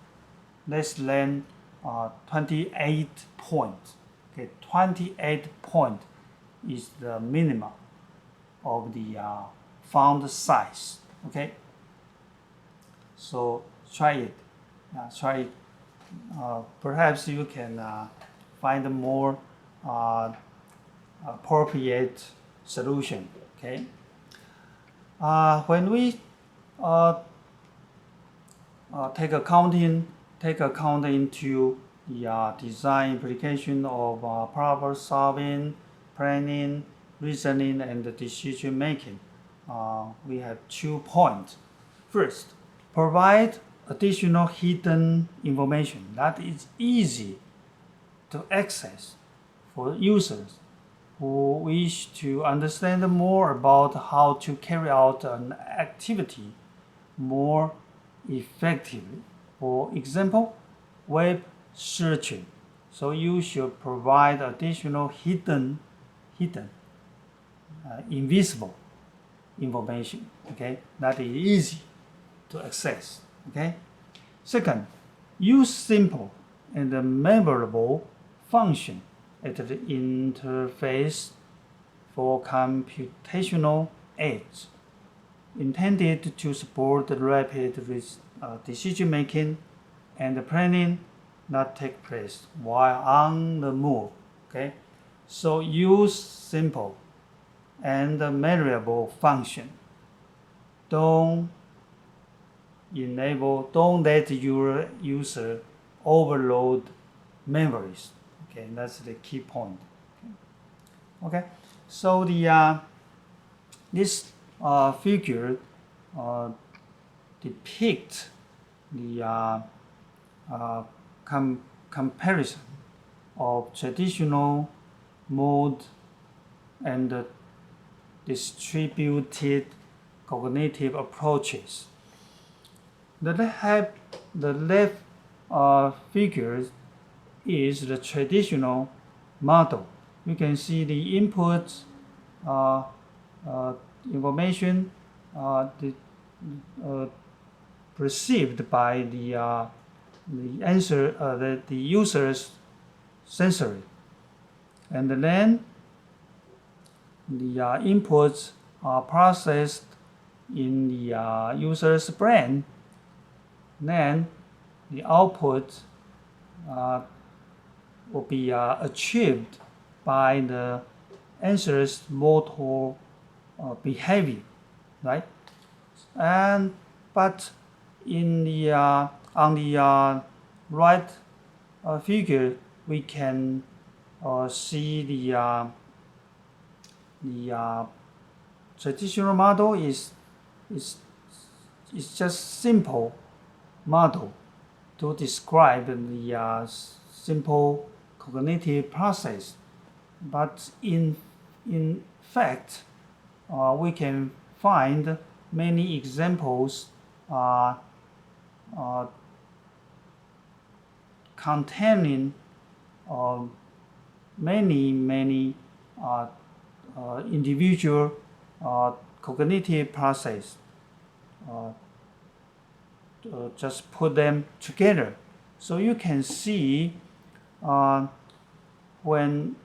less than 28 points. Okay, 28 points is the minimum of the font size. Okay, so try it. Try it. Perhaps you can find a more appropriate solution. Okay. When we take account into the design implication of problem solving, planning, reasoning, and decision making, we have 2 points. First, provide additional hidden information that is easy to access for users who wish to understand more about how to carry out an activity more effectively. For example, web searching. So you should provide additional hidden, invisible information. Okay, that is easy to access. Okay. Second, use simple and memorable function at the interface for computational aids, intended to support rapid decision making and planning that take place while on the move. Okay, so use simple and memorable function. Don't let your user overload memories. Okay, that's the key point. Okay, so this figure depicts the comparison of traditional mode and distributed cognitive approaches. The left figure is the traditional model. You can see the input information perceived by the user's sensory, and then the inputs are processed in the user's brain. Then the output will be achieved by the answer's motor behavior, right? But in the on the right figure, we can see the traditional model is just simple model to describe the simple cognitive process, but in fact we can find many examples containing many individual cognitive process. Just put them together, so you can see when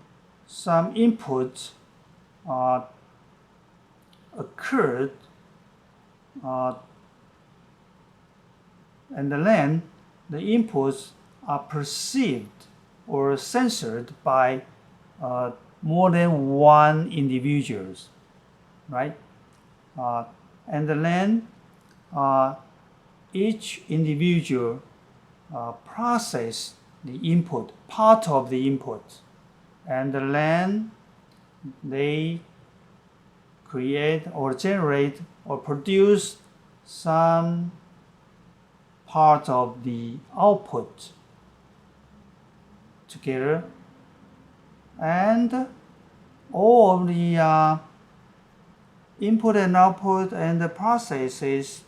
some input occurred, and then the inputs are perceived or censored by more than one individuals, right? And then each individual process the input, part of the input, and then they create or generate or produce some part of the output together, and all of the input and output and the processes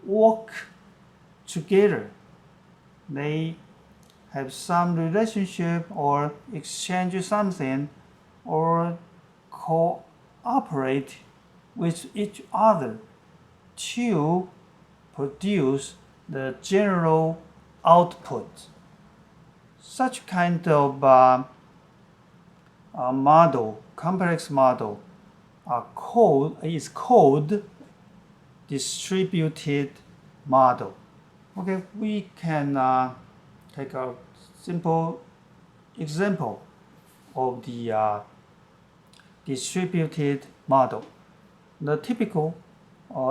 work together. They have some relationship or exchange something or cooperate with each other to produce the general output. Such kind of model, complex model, is called distributed model. Okay, we can take a simple example of the distributed model. The typical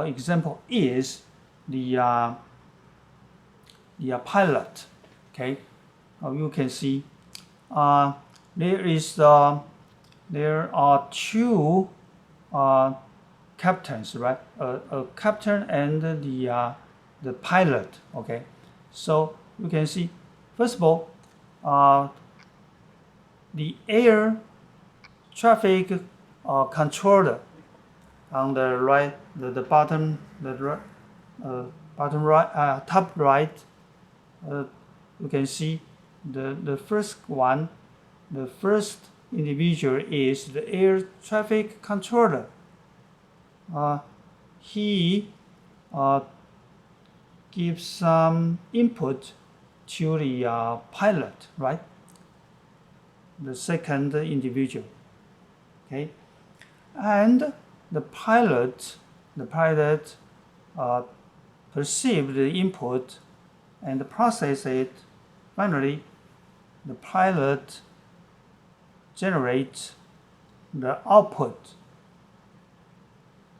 example is the pilot. Okay, you can see there are two captains, right? A captain and the pilot. Okay, so you can see, first of all, the air traffic controller on the right, the bottom, bottom right, top right. You can see the first one. The first individual is the air traffic controller. He gives some input to the pilot, right? The second individual, okay? And the pilot perceives the input and process it. Finally, the pilot generates the output,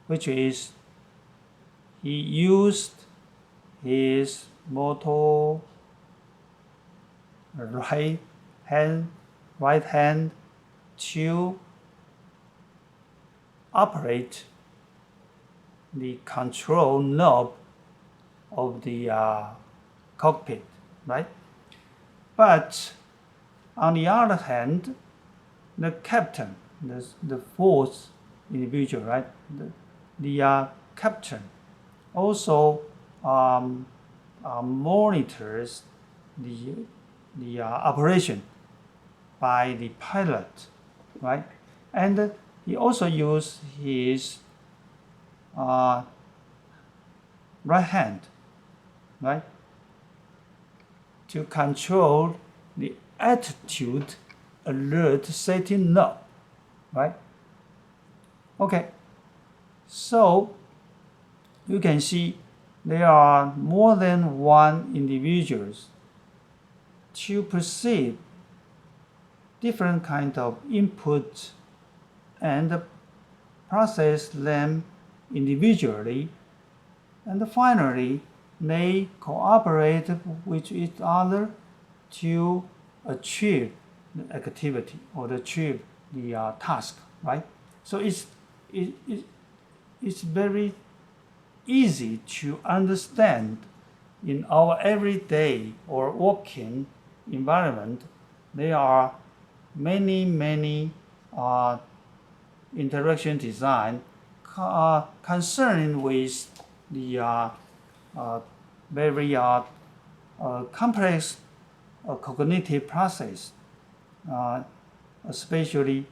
which is he used his motor right hand to operate the control knob of the cockpit, right? But on the other hand, the captain, the fourth individual, right? The captain also monitors the operation by the pilot, right? And he also uses his right hand, right, to control the attitude alert setting knob, right? Okay, so you can see there are more than one individuals to perceive different kind of input and process them individually, and finally they cooperate with each other to achieve the activity or achieve the task, right? So it's very easy to understand in our everyday or working environment. There are many interaction design concerned with the very complex cognitive process, especially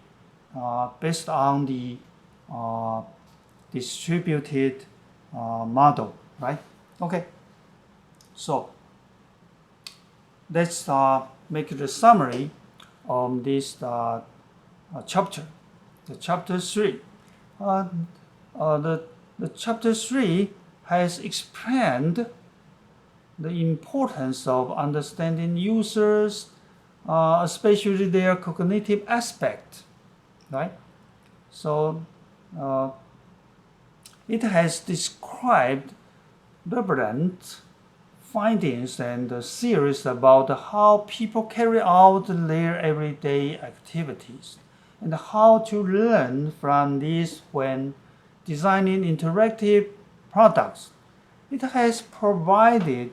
based on the distributed model, right? Okay, so let's make the summary of this chapter, the chapter 3. The chapter 3 has explained the importance of understanding users, especially their cognitive aspect, right? So it has described relevant findings and theories about how people carry out their everyday activities and how to learn from this when designing interactive products. It has provided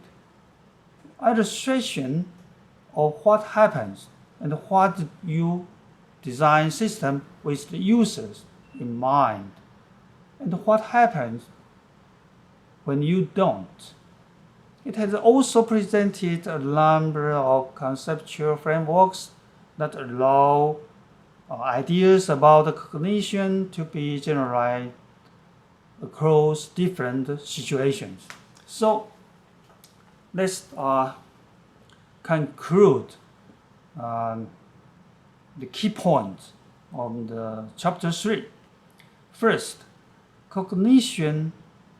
illustration of what happens and what you design system with the users in mind, and what happens when you don't. It has also presented a number of conceptual frameworks that allow ideas about the cognition to be generalized across different situations. So let's conclude the key points of the chapter 3. First, cognition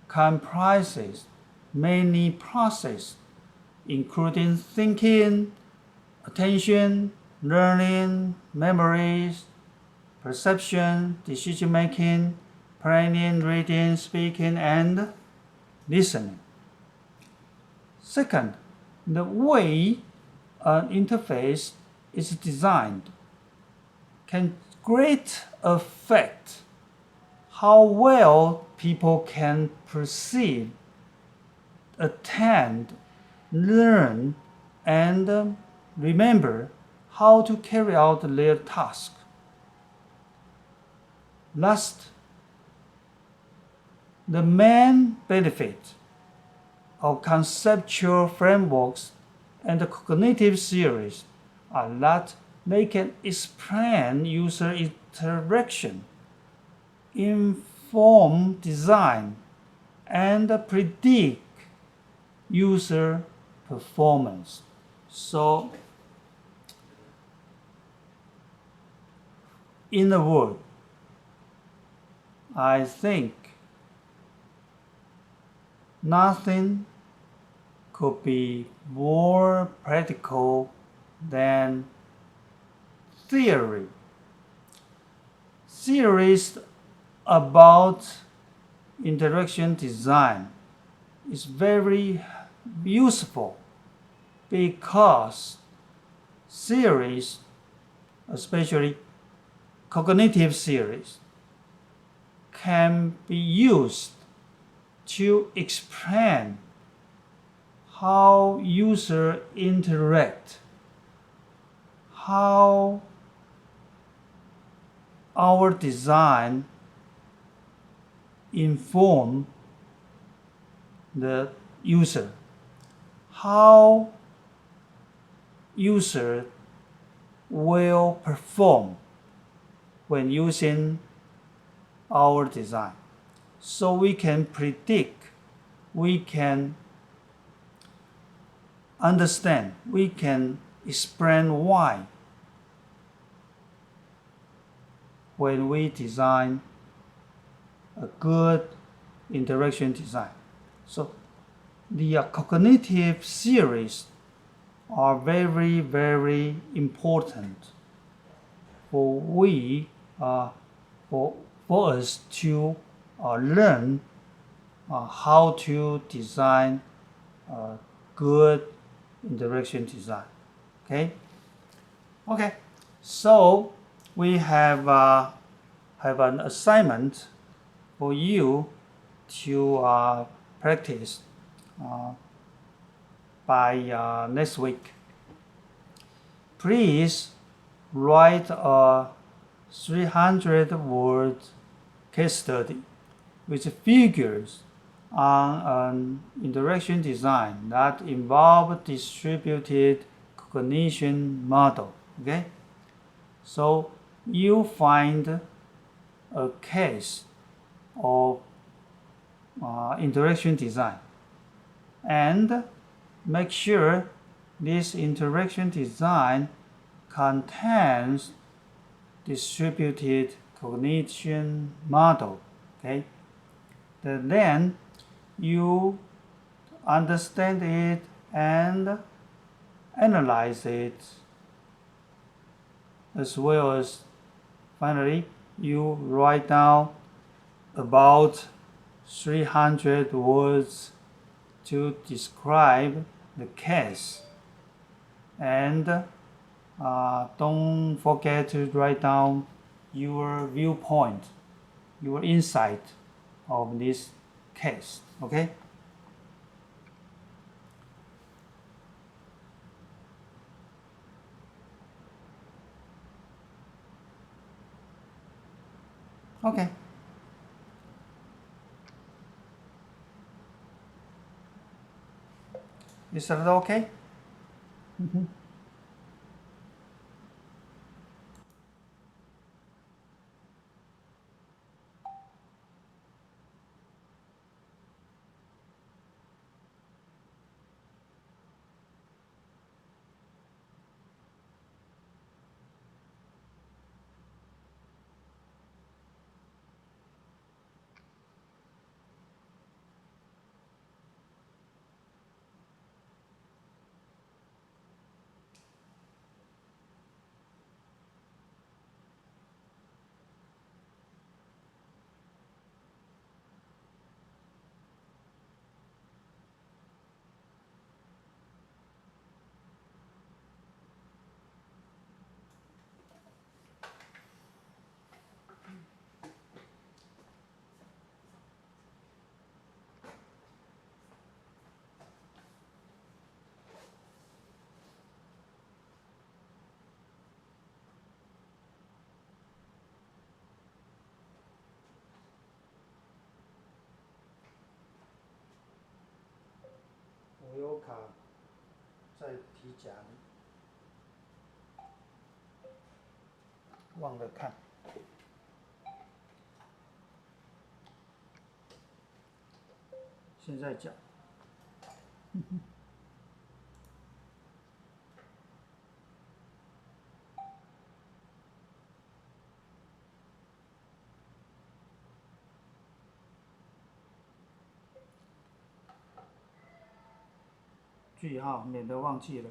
comprises many processes, including thinking, attention, learning, memories, perception, decision-making, planning, reading, speaking, and listening. Second, the way an interface is designed can greatly affect how well people can perceive, attend, learn, and remember how to carry out their task. Last, the main benefit of conceptual frameworks and cognitive theories are that they can explain user interaction, inform design, and predict user performance. So, in a word, I think nothing could be more practical than theory. Theories about interaction design is very useful because theories, especially cognitive theories, can be used to explain how users interact, how our design inform the user, how user will perform when using our design. So we can predict, we can understand, we can explain why when we design a good interaction design. So the cognitive theories are very, very important for us to learn how to design good interaction design. Okay. So we have an assignment for you to practice by next week. Please write a 300-word case study with figures on an interaction design that involve distributed cognition model. Okay, so you find a case of interaction design and make sure this interaction design contains distributed cognition model. Okay, then you understand it and analyze it, as well as finally you write down about 300 words to describe the case, and don't forget to write down your viewpoint, your insight of this case. Okay? Okay. Is that okay? Mm-hmm. 卡在题夹里，忘了看。现在讲。句号，免得忘记了。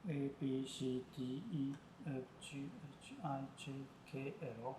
A B C D E F G H I J K L。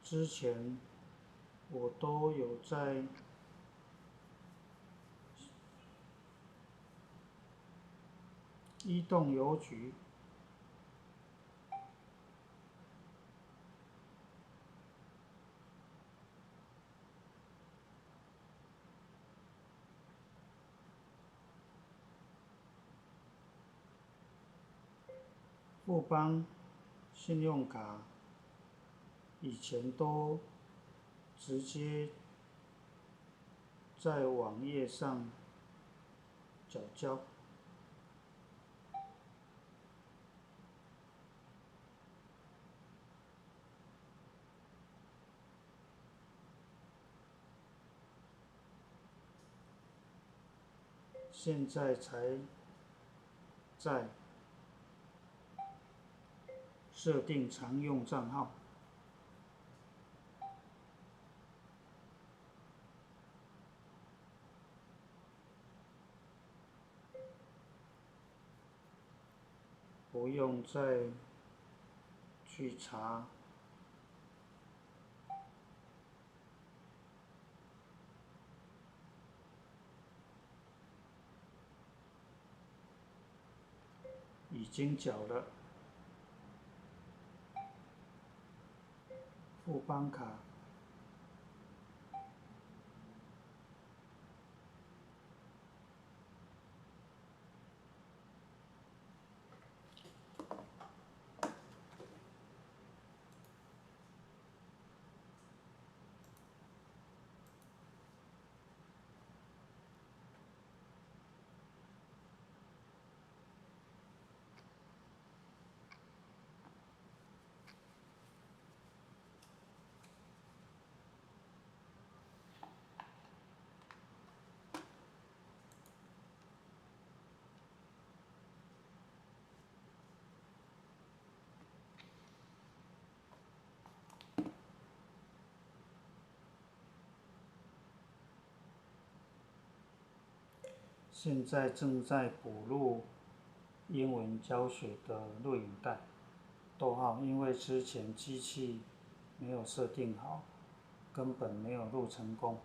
之前我都有在移动邮局富邦信用卡以前都直接在网页上缴交，现在才在设定常用账号。不用再去查已经缴了富邦卡现在正在补录英文教学的录影带。逗号，因为之前机器没有设定好，根本没有录成功。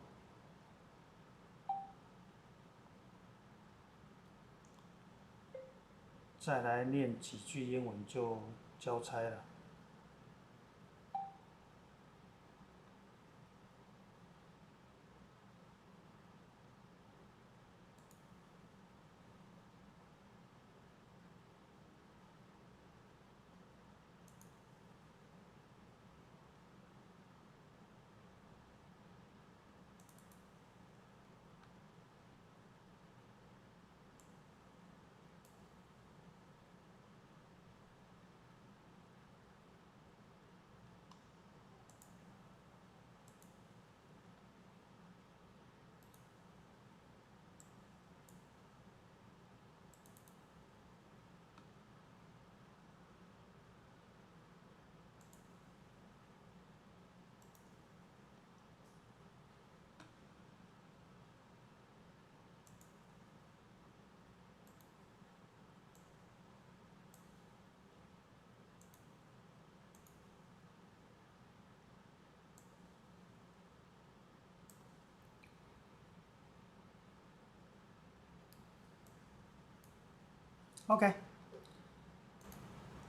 再来念几句英文就交差了。Okay.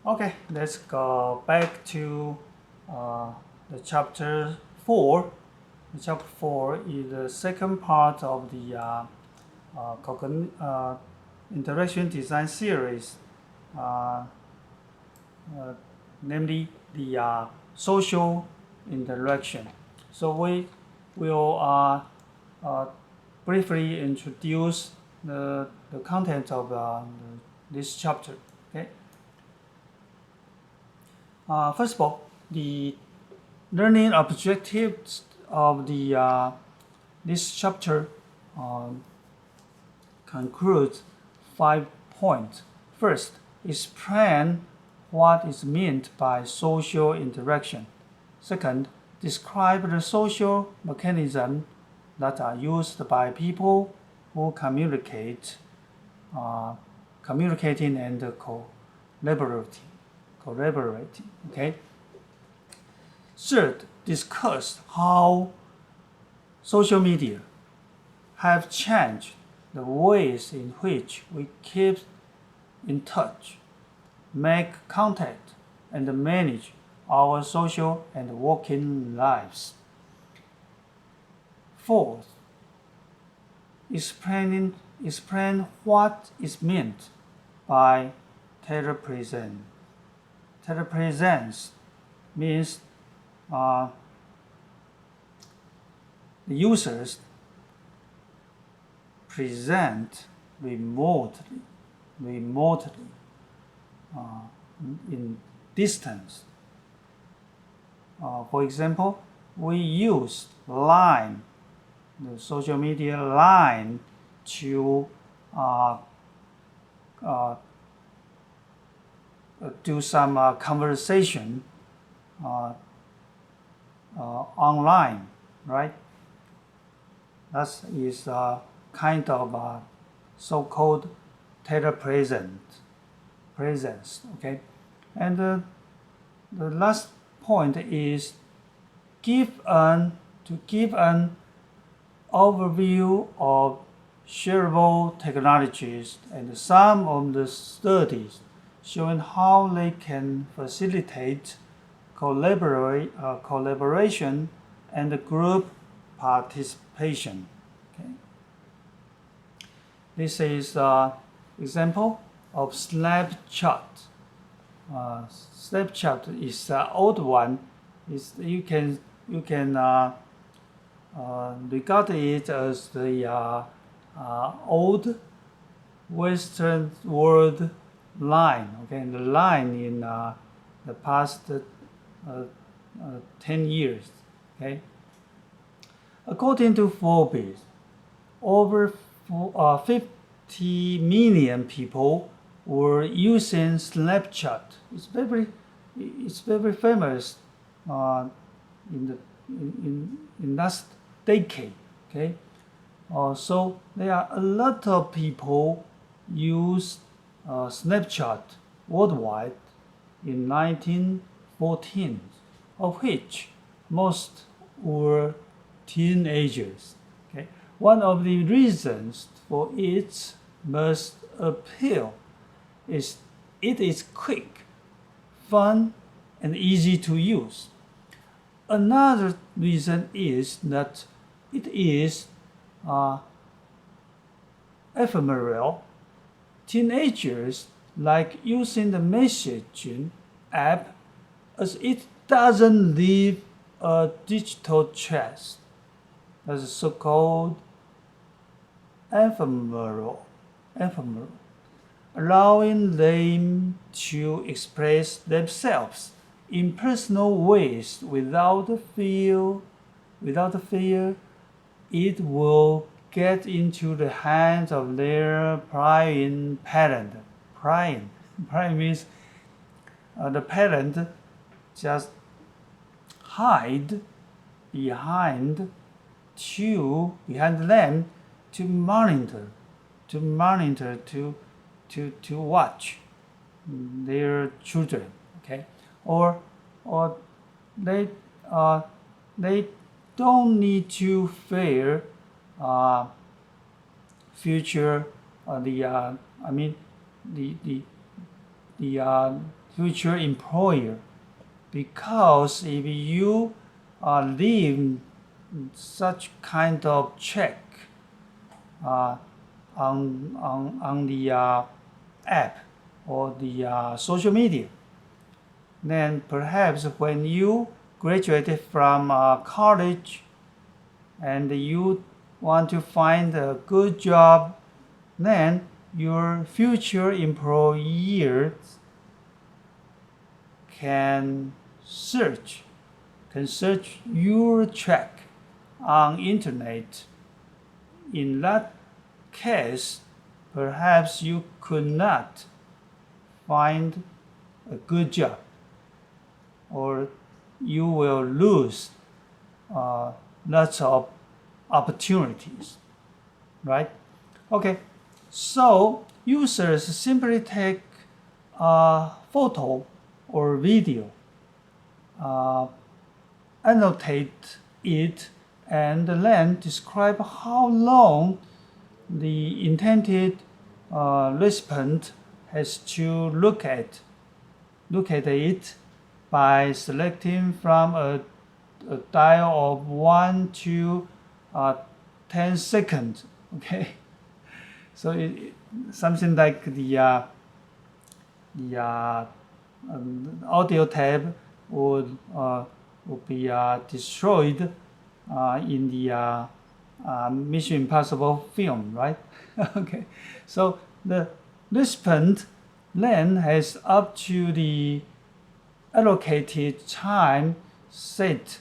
Okay, let's go back to the chapter 4. The chapter 4 is the second part of the interaction design series, namely the social interaction. So we will briefly introduce the content of this chapter. Okay. First of all, the learning objectives of the this chapter concludes 5 points. First, explain what is meant by social interaction. Second, describe the social mechanisms that are used by people who communicate, communicating and collaborating. Okay. third, discuss how social media have changed the ways in which we keep in touch, make contact, and manage our social and working lives. Fourth, explain what is meant by telepresence. Telepresence means the users present remotely in distance. For example, we use Line, the social media Line, to do some conversation online, right? That is kind of so-called telepresence. Okay, and the last point is to give an overview of shareable technologies and some of the studies showing how they can facilitate collaboration and group participation. Okay. This is an example of Snapchat. Snapchat is an old one. You can regard it as the old Western world Line. Okay, the Line in the past 10 years. Okay. According to Forbes, over 50 million people were using Snapchat. It's very famous in last decade. Okay, so there are a lot of people use Snapchat worldwide in 1914, of which most were teenagers. Okay, one of the reasons for its mass appeal is it is quick, fun, and easy to use. Another reason is that it is ephemeral. Teenagers like using the messaging app as it doesn't leave a digital trace. That's so-called ephemeral, allowing them to express themselves in personal ways without fear it will get into the hands of their prying parent. Prying means the parent just hide behind them to monitor, to watch their children. Okay, or they don't need to fear future the future employer, because if you leave such kind of check on the app or the social media, then perhaps when you graduated from college and you want to find a good job, then your future employers can search your track on internet. In that case, perhaps you could not find a good job, or you will lose lots of opportunities, right? Okay, so users simply take a photo or video annotate it and then describe how long the intended recipient has to look at it by selecting from a dial of 1 to 10 seconds. Okay, so something like the audio tab would be destroyed in the Mission Impossible film, right? Okay, so the recipient then has up to the allocated time set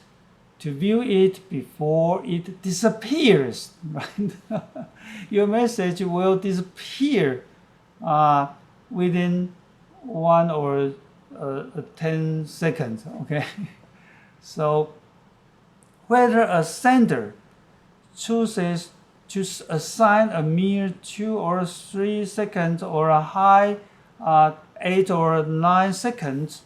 to view it before it disappears, right? Your message will disappear within 1 or 10 seconds, okay? So whether a sender chooses to assign a mere 2 or 3 seconds or a high 8 or 9 seconds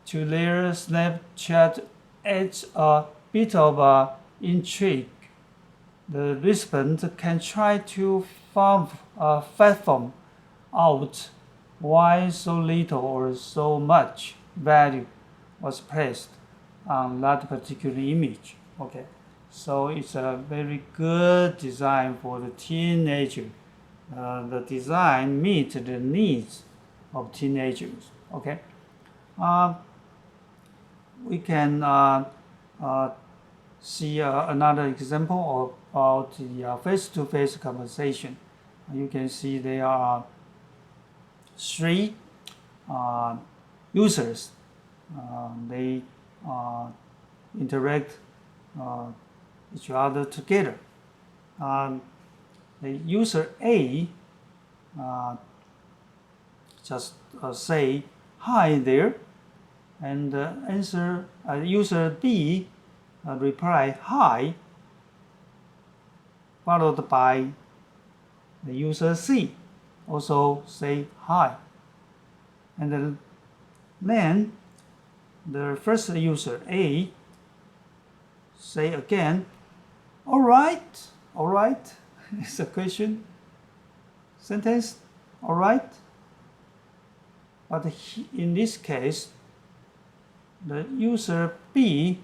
to their Snapchat adds a bit of intrigue. The recipient can try to fathom out why so little or so much value was placed on that particular image. Okay, so it's a very good design for the teenager. The design meets the needs of teenagers. Okay, we can see another example about the face-to-face conversation. You can see there are 3 users. They interact each other together. The user A just say hi there, and answer user B reply hi, followed by the user C also say hi, and then the first user A say again, all right. It's a question sentence, all right. But in this case, the user B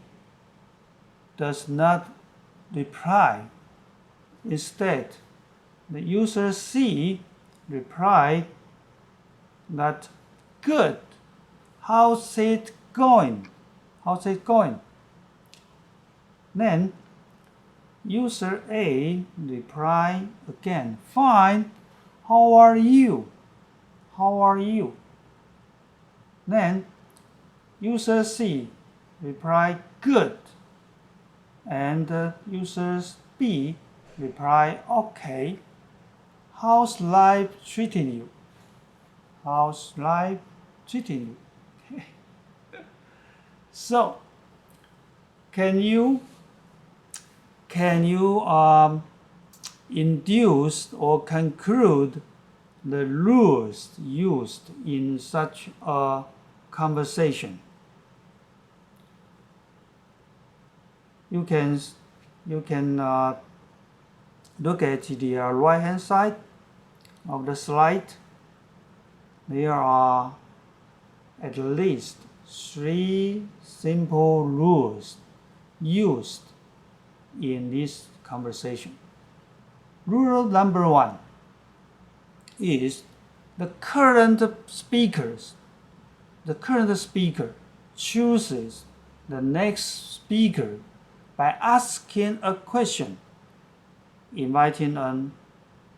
does not reply. Instead, the user C reply that good. How's it going? Then user A reply again, fine. How are you? Then user C reply good, and user B reply okay. How's life treating you? Okay. So can you induce or conclude the rules used in such a conversation? You can look at the right hand side of the slide. There are at least 3 simple rules used in this conversation. Rule number 1 is the current speaker chooses the next speaker by asking a question, inviting an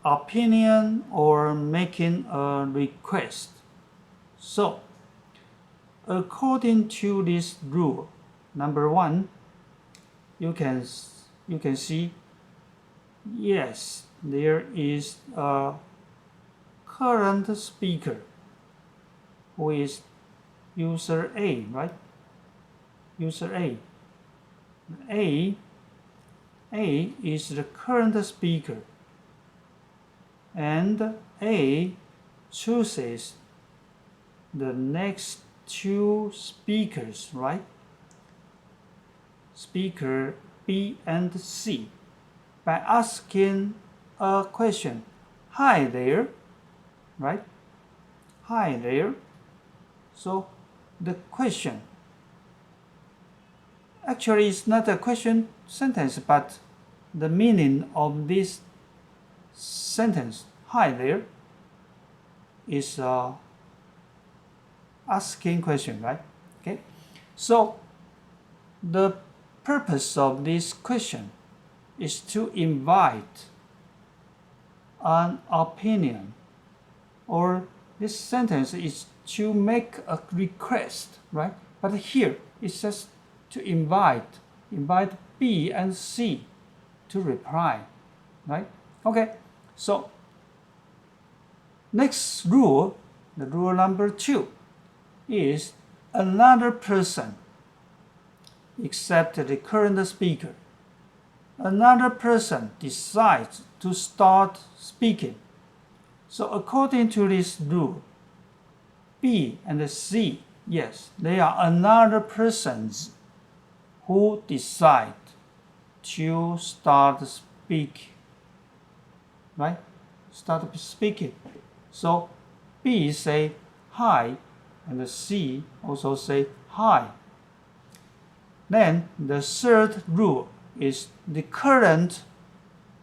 opinion, or making a request. So, according to this rule, number 1, you can see, yes, there is a current speaker who is user A, right? User A. A is the current speaker, and A chooses the next 2 speakers, right? speaker B and C by asking a question. Hi there, right? Hi there. So the question actually is not a question sentence, but the meaning of this sentence, hi there, is asking question, right? Okay. So the purpose of this question is to invite an opinion, or this sentence is to make a request, right? But here it's just to invite B and C to reply, right? Okay, so next rule, the rule number 2, is another person except the current speaker. Another person decides to start speaking. So according to this rule, B and C, yes, they are another persons who decide to start speaking, right? Start speaking. So B say hi, and C also say hi. Then the third rule is the current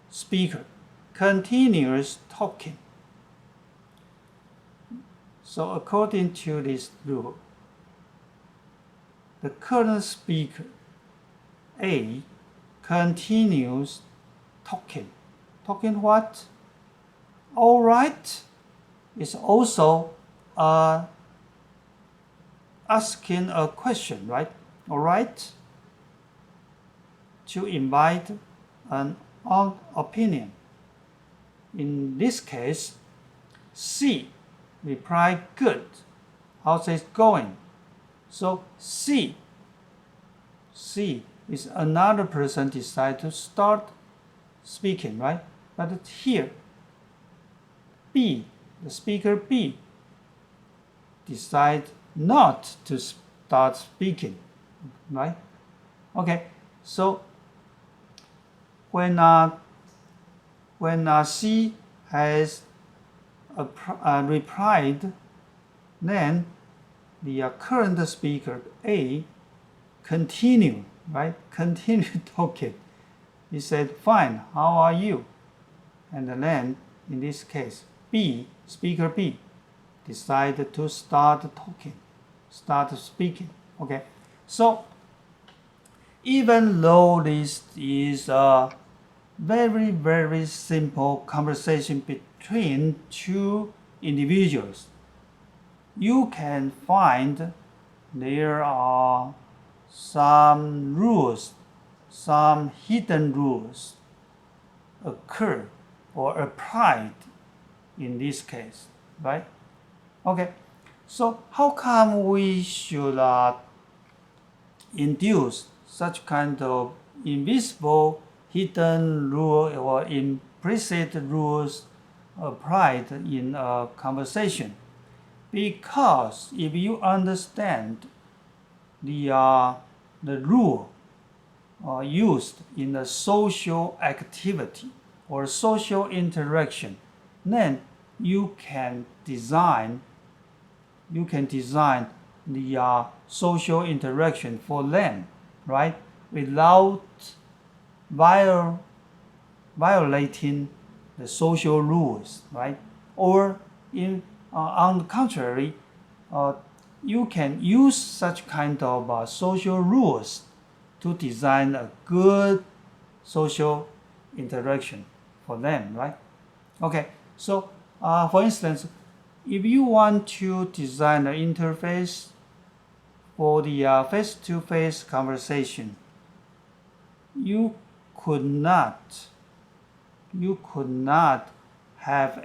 speaker continues talking. So according to this rule, the current speaker A continues talking. Talking what? All right is also asking a question, right? All right, to invite an opinion. In this case, C reply good. How's it going? So C is another person decide to start speaking, right? But here, B, the speaker B, decide not to start speaking, right? Okay, so when C has replied, then the current speaker A continue, right? Continue talking. He said, fine, how are you? And then, in this case, B, speaker B, decided to start talking, start speaking. Okay, so even though this is a very, very simple conversation between two individuals, you can find there are some rules, some hidden rules occur or applied in this case, right? Okay, so how come we should induce such kind of invisible hidden rule or implicit rules applied in a conversation? Because if you understand the rule used in a social activity or social interaction, then you can design the social interaction for them, right? Without violating the social rules, right? Or on the contrary, you can use such kind of social rules to design a good social interaction for them, right? Okay, so for instance, if you want to design an interface for the face-to-face conversation, you could not have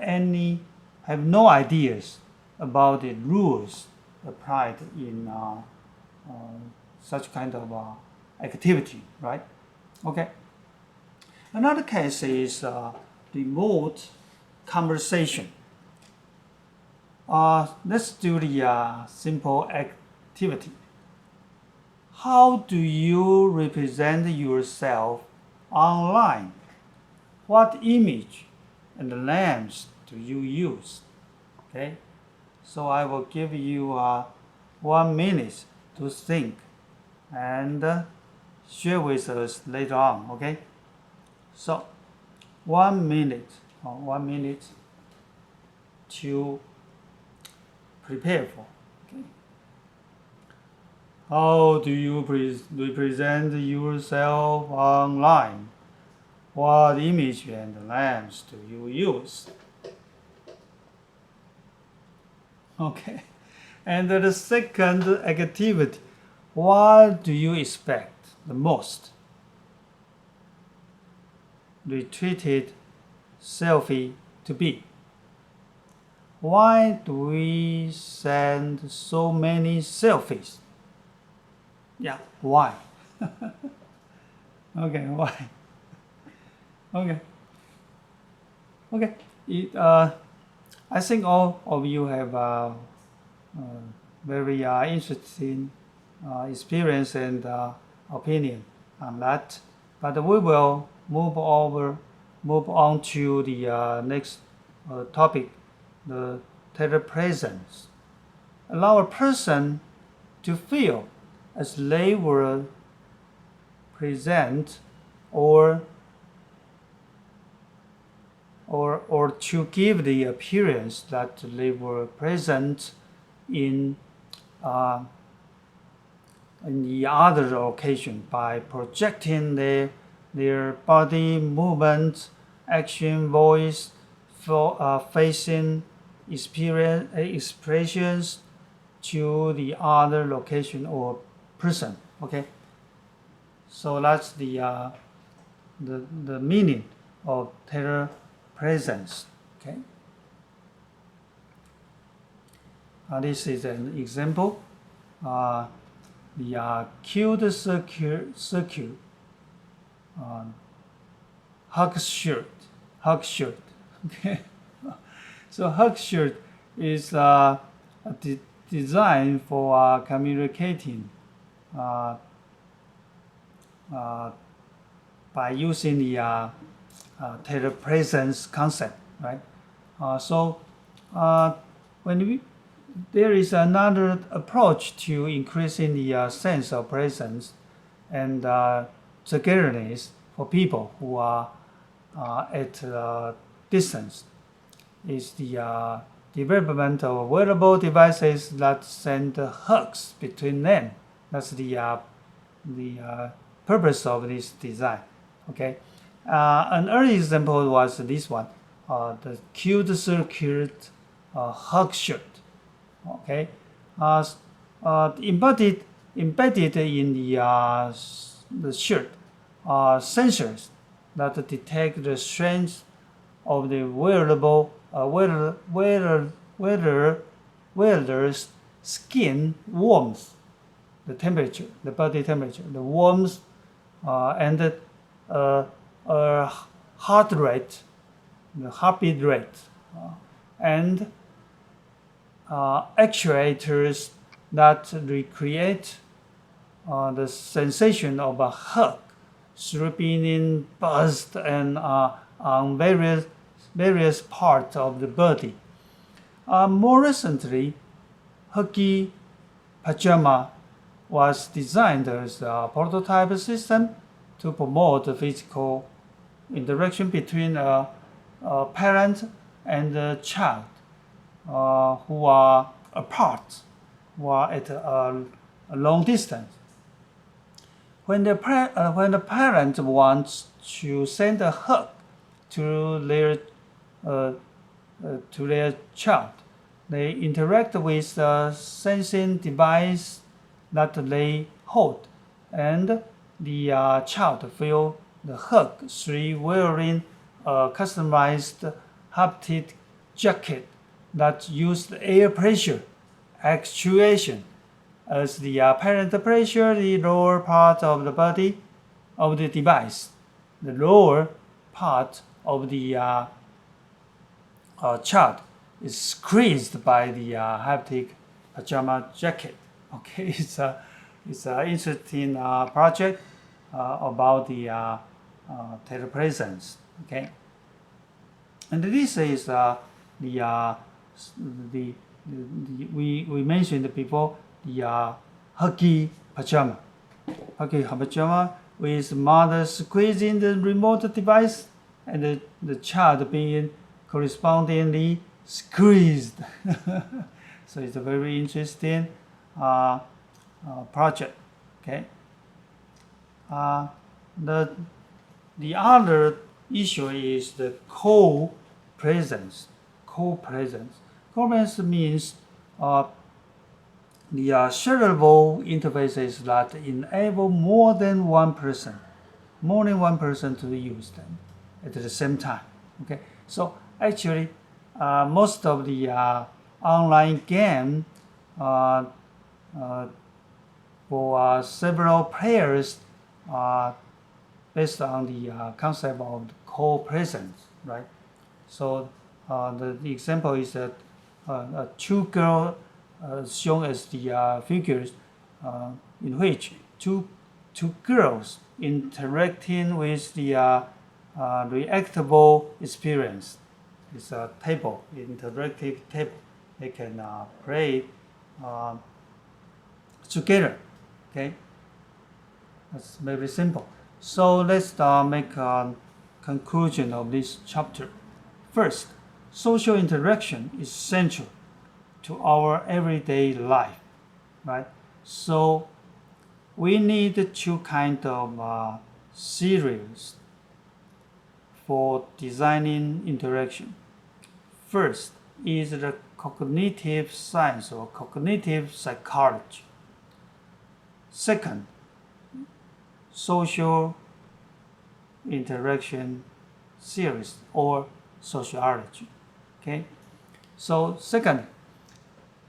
no ideas about the rules applied in such kind of activity, right? Okay. Another case is remote conversation. Let's do the simple activity. how do you represent yourself online? What image and names do you use? Okay, so I will give you 1 minute to think and share with us later on. Okay, so 1 minute, 1 minute to prepare for. Okay. How do you represent yourself online? What image and names do you use? Okay. And the second activity, what do you expect the most? Retweeted selfie to be. Why do we send so many selfies? Yeah, why? Okay, why? Okay. Okay. I think all of you have very interesting experience and opinion on that. But we will move on to the next topic, the telepresence. Allow a person to feel as they were present or to give the appearance that they were present in the other occasion by projecting their body movement, action, voice, facing expressions to the other location or person. Okay, so that's the meaning of telepresence. Okay, this is an example. The cute circle hug shirt. Okay, so hug shirt is designed for communicating by using the telepresence concept, right? There is another approach to increasing the sense of presence and togetherness for people who are at distance. Is the development of wearable devices that send hugs between them. That's the purpose of this design. Okay, an early example was this one, the cute circuit hug shirt. Okay, embedded in the shirt are sensors that detect the strength of the wearer's skin warmth, the temperature, the body temperature, the warmth, and the heart rate, the heartbeat rate, and actuators that recreate the sensation of a hug, throbbing, buzzed, and on various parts of the body. More recently, Huggy Pajama was designed as a prototype system to promote the physical interaction between a parent and a child who are apart, who are at a long distance. When the parent wants to send a hug to their child, they interact with the sensing device that they hold, and the child feel the hug through wearing a customized haptic jacket that used air pressure actuation. As the parent pressure the lower part of the body of the device, the lower part of the child is squeezed by the haptic pajama jacket. Okay, it's It's an interesting project about the telepresence. Okay, and this is we mentioned before the hockey pajama. Hockey pajama with mother squeezing the remote device and the child being correspondingly squeezed. So it's a very interesting project. Okay. The other issue is the co-presence. Co-presence. Co-presence means the shareable interfaces that enable more than one person to use them at the same time. Okay, so actually, most of the online game for several players based on the concept of co-presence, right? So the example is that two girls shown as the figures in which two girls interacting with the reactable experience. It's a table, interactive table. They can play together. Okay, that's very simple. So let's make a conclusion of this chapter. First, social interaction is central to our everyday life, right? So we need two kinds of series for designing interaction. First is the cognitive science or cognitive psychology. Second, social interaction series or sociology. Okay, so second,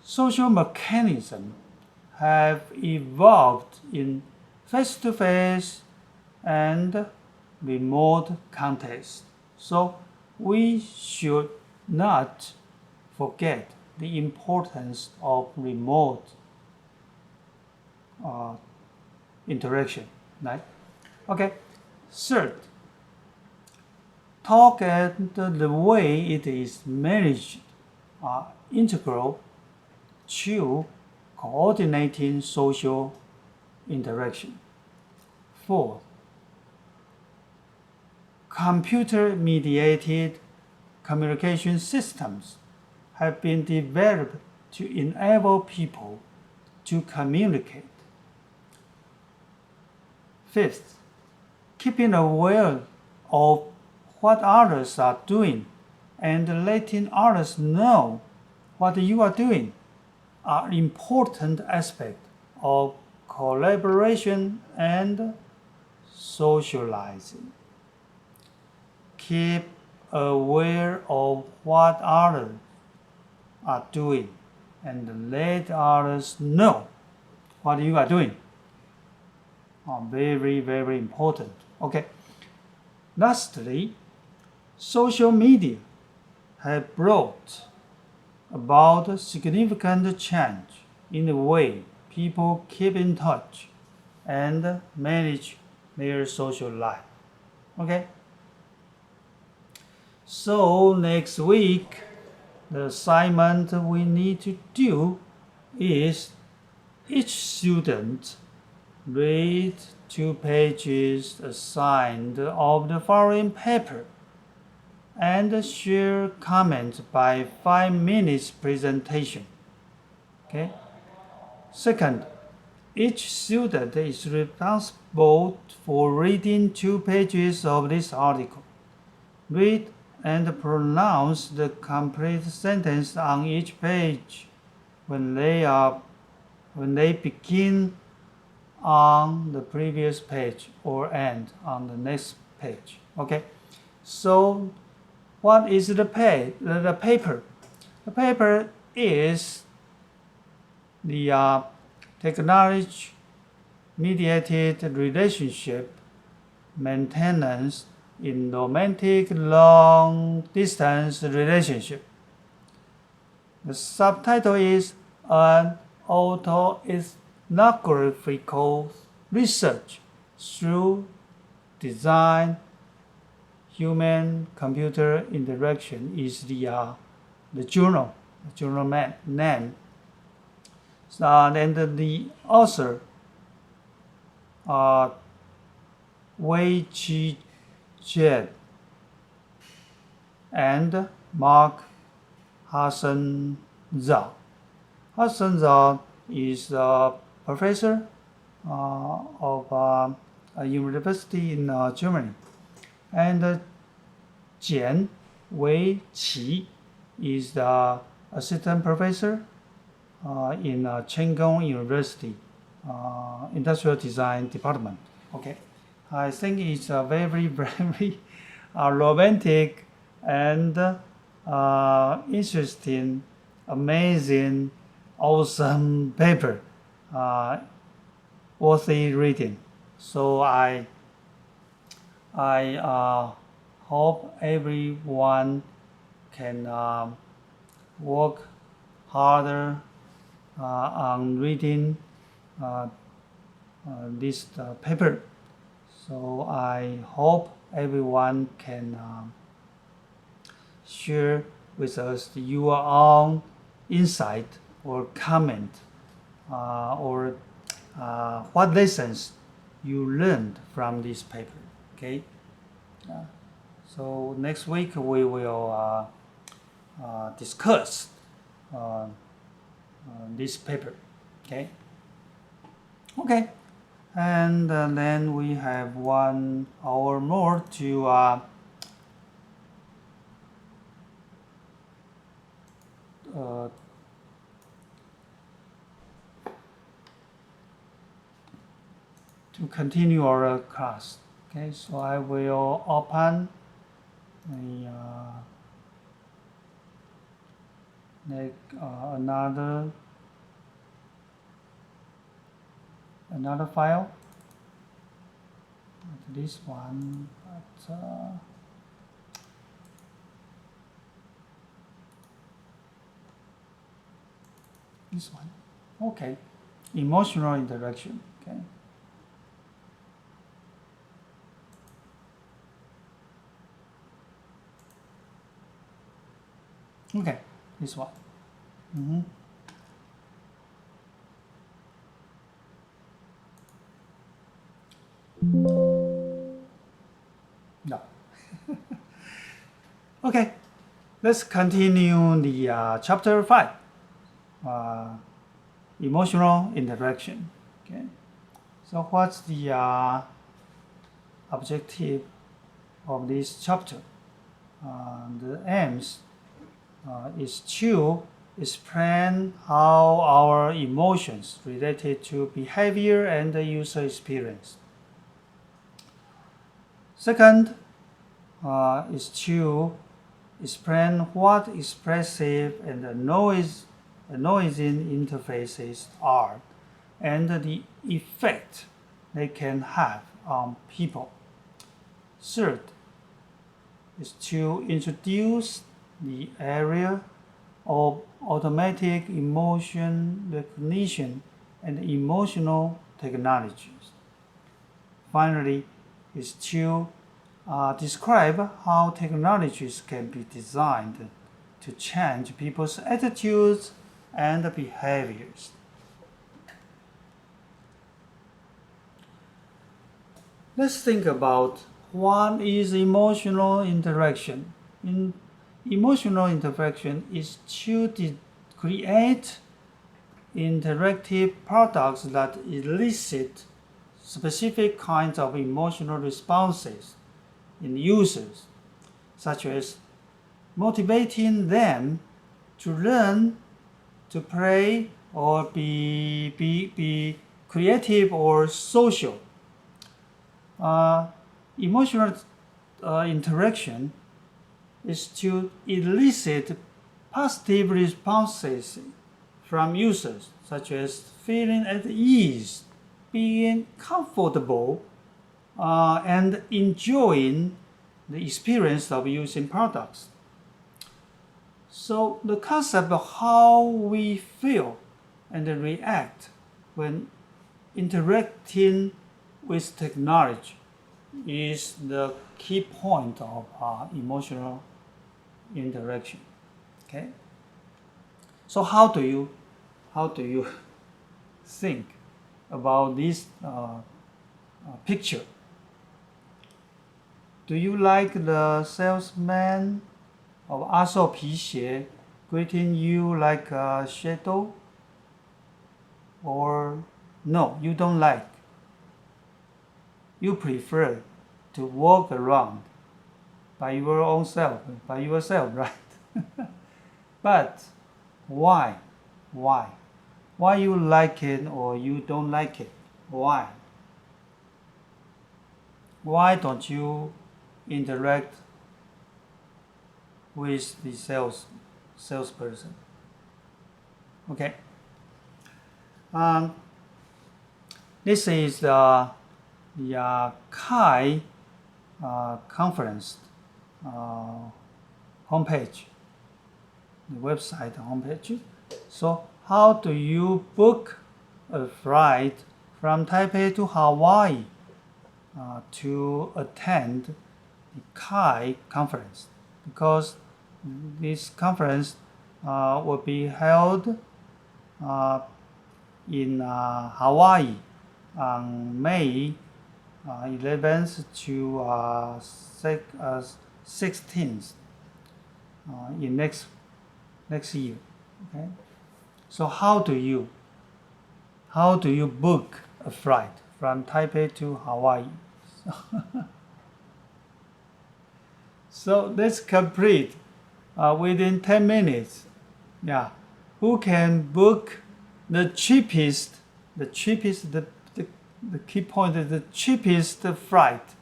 social mechanisms have evolved in face-to-face and remote contexts. So we should not forget the importance of remote interaction, right? Okay. Third, talk and the way it is managed are integral to coordinating social interaction. Fourth, computer-mediated communication systems have been developed to enable people to communicate. Fifth, keeping aware of what others are doing and letting others know what you are doing are important aspects of collaboration and socializing. Keep aware of what others are doing and let others know what you are doing. Very, very important. Okay. Lastly, social media have brought about significant change in the way people keep in touch and manage their social life. Okay? So next week, the assignment we need to do is each student read 2 pages assigned of the following paper and share comments by 5 minutes presentation. Okay. Second, each student is responsible for reading 2 pages of this article. Read and pronounce the complete sentence on each page when they begin on the previous page or end on the next page. Okay. So what is the paper? The paper is the technology-mediated relationship maintenance in romantic long-distance relationship. The subtitle is an ethnographical research through design, human-computer interaction is the journal name. And the author, Wk04 and Mark Hassenzahl. Hassenzahl is a professor of a university in Germany, and Jian Weiqi is the assistant professor in Chengong University Industrial Design Department. Okay, I think it's a very, very romantic and interesting, amazing, awesome paper, worthy reading. So I hope everyone can work harder on reading this paper. So I hope everyone can share with us your own insight or comment or what lessons you learned from this paper. Okay. So next week we will discuss this paper. Okay. Okay. And then we have 1 hour more to continue our class. Okay, so I will open another file. Not this one, but this one. Okay, emotional interaction. Okay. Okay, this one. No. Okay, let's continue the chapter 5, emotional interaction. Okay, so what's the objective of this chapter? The aims is to explain how our emotions related to behavior and the user experience. Second is to explain what expressive and noisy interfaces are and the effect they can have on people. Third is to introduce the area of automatic emotion recognition and emotional technologies. Finally, is to describe how technologies can be designed to change people's attitudes and behaviors. Let's think about what is emotional interaction. Emotional interaction is to create interactive products that elicit specific kinds of emotional responses in users, such as motivating them to learn, to play, or be creative or social. Emotional interaction is to elicit positive responses from users, such as feeling at ease, being comfortable, and enjoying the experience of using products. So the concept of how we feel and react when interacting with technology is the key point of emotional interaction. Okay. So how do you think about this picture? Do you like the salesman of 阿寿皮鞋 greeting you like a shadow? Or no, you don't like? You prefer to walk around by yourself, right? But why? Why you like it or you don't like it? Why? Why don't you interact with the salesperson? Okay. This is the Kai conference homepage, the website homepage. So how do you book a flight from Taipei to Hawaii to attend the Kai conference? Because this conference will be held in Hawaii on May 11th to 16th in next year. Okay. So how do you book a flight from Taipei to Hawaii? So let's complete within 10 minutes. Yeah, who can book the cheapest? The key point is the cheapest flight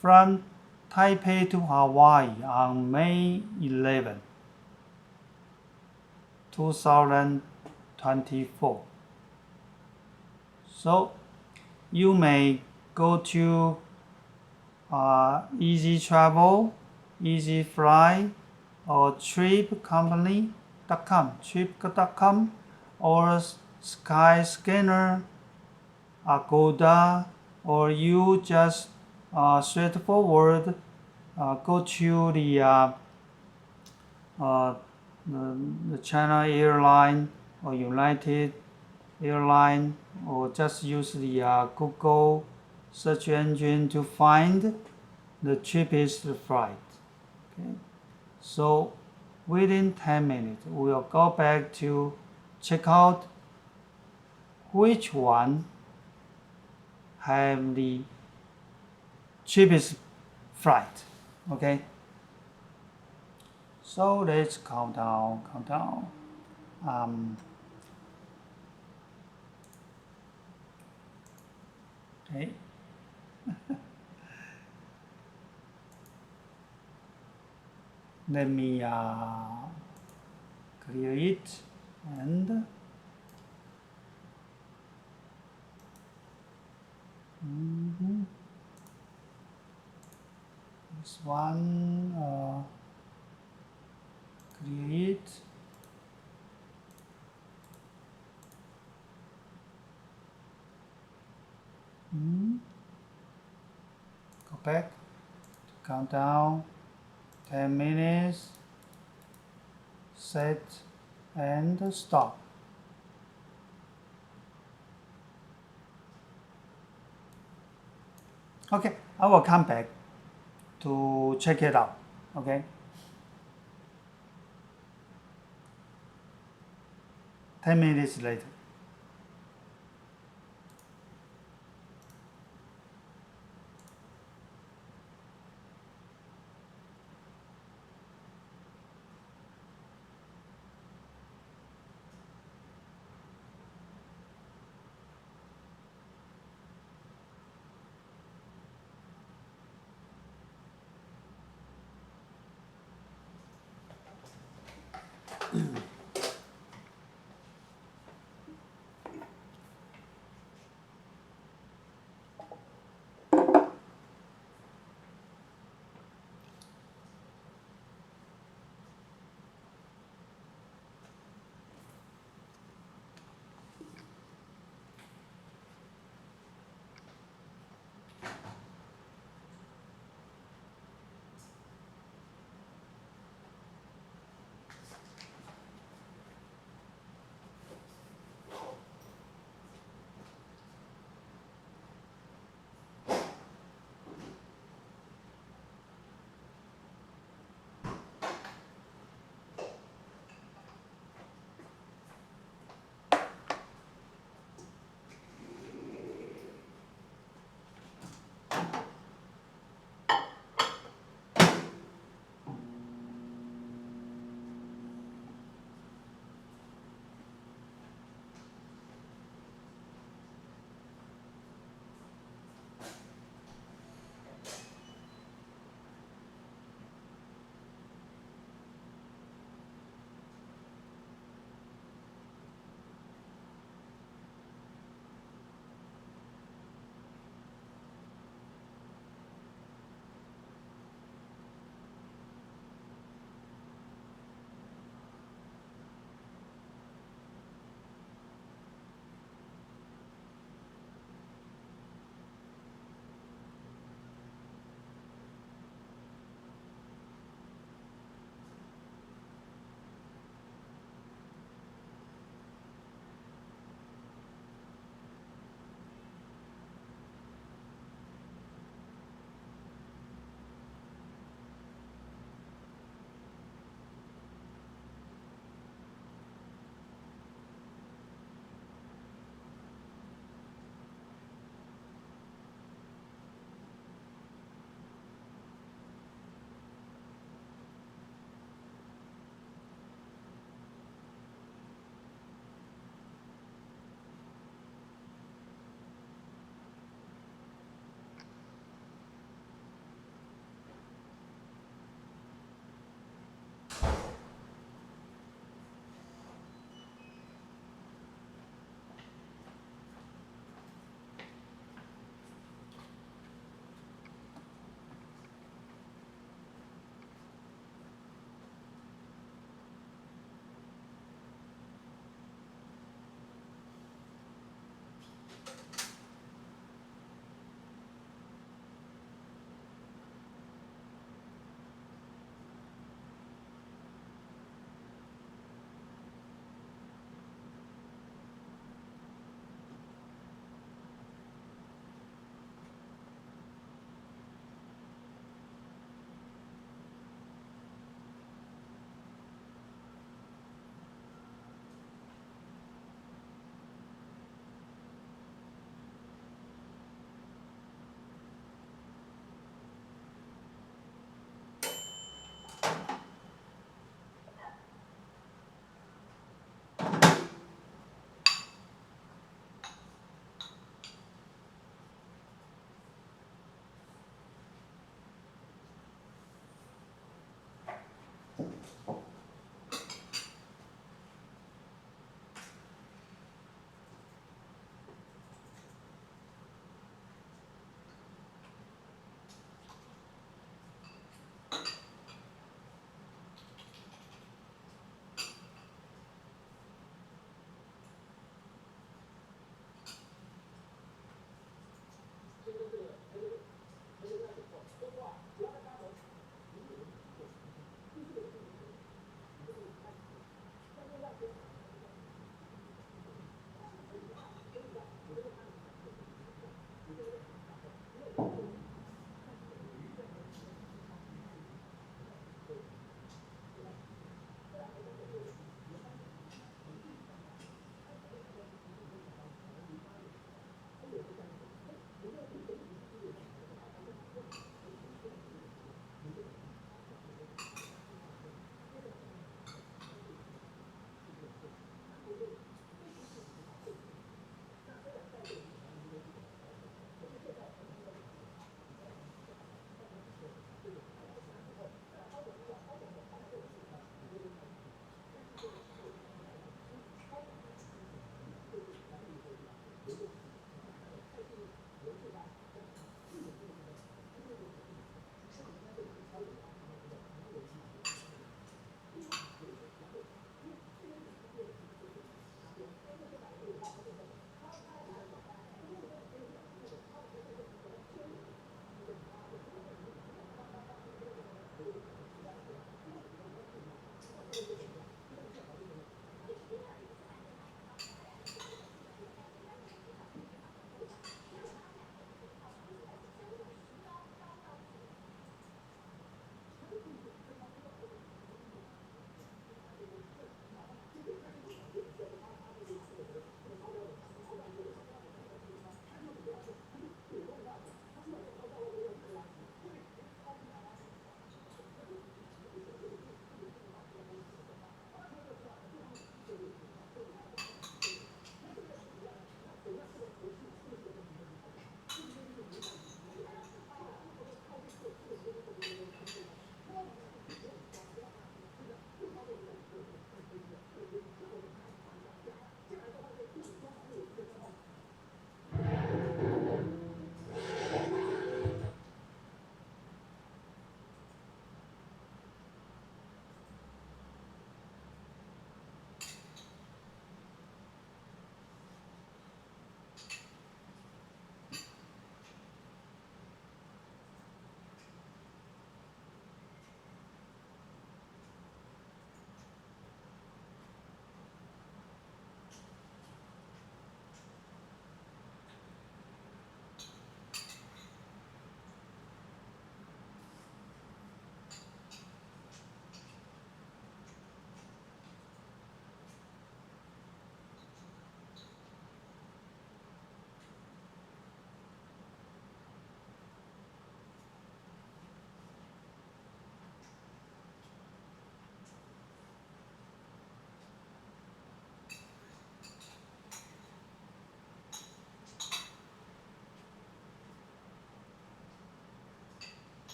from Taipei to Hawaii on May 11, 2024. So you may go to Easy Travel, Easy Fly, or trip.com, or Skyscanner, Agoda, or you just straightforward go to the China Airline or United Airline, or just use the Google search engine to find the cheapest flight. Okay. So within 10 minutes, we'll go back to check out which one have the cheapest flight. Okay. So let's count down. Okay. Let me clear it and this one clear it. Go back, count down, 10 minutes, set and stop. Okay, I will come back to check it out. Okay, 10 minutes later.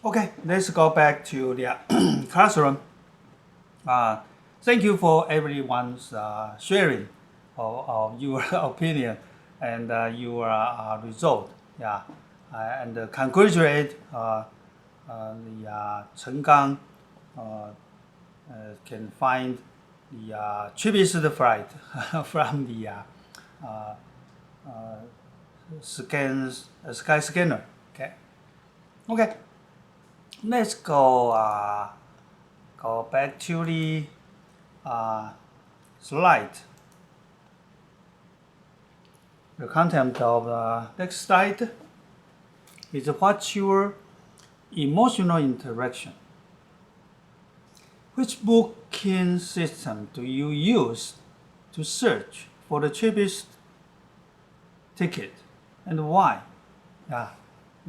Okay, let's go back to the classroom. Thank you for everyone's sharing of your opinion and your result. Yeah, and congratulate the Chen Gang can find the cheapest flight from the sky scanner. Okay. Okay. Let's go back to the slide. The content of the next slide is what's your emotional interaction. Which booking system do you use to search for the cheapest ticket and why? Yeah,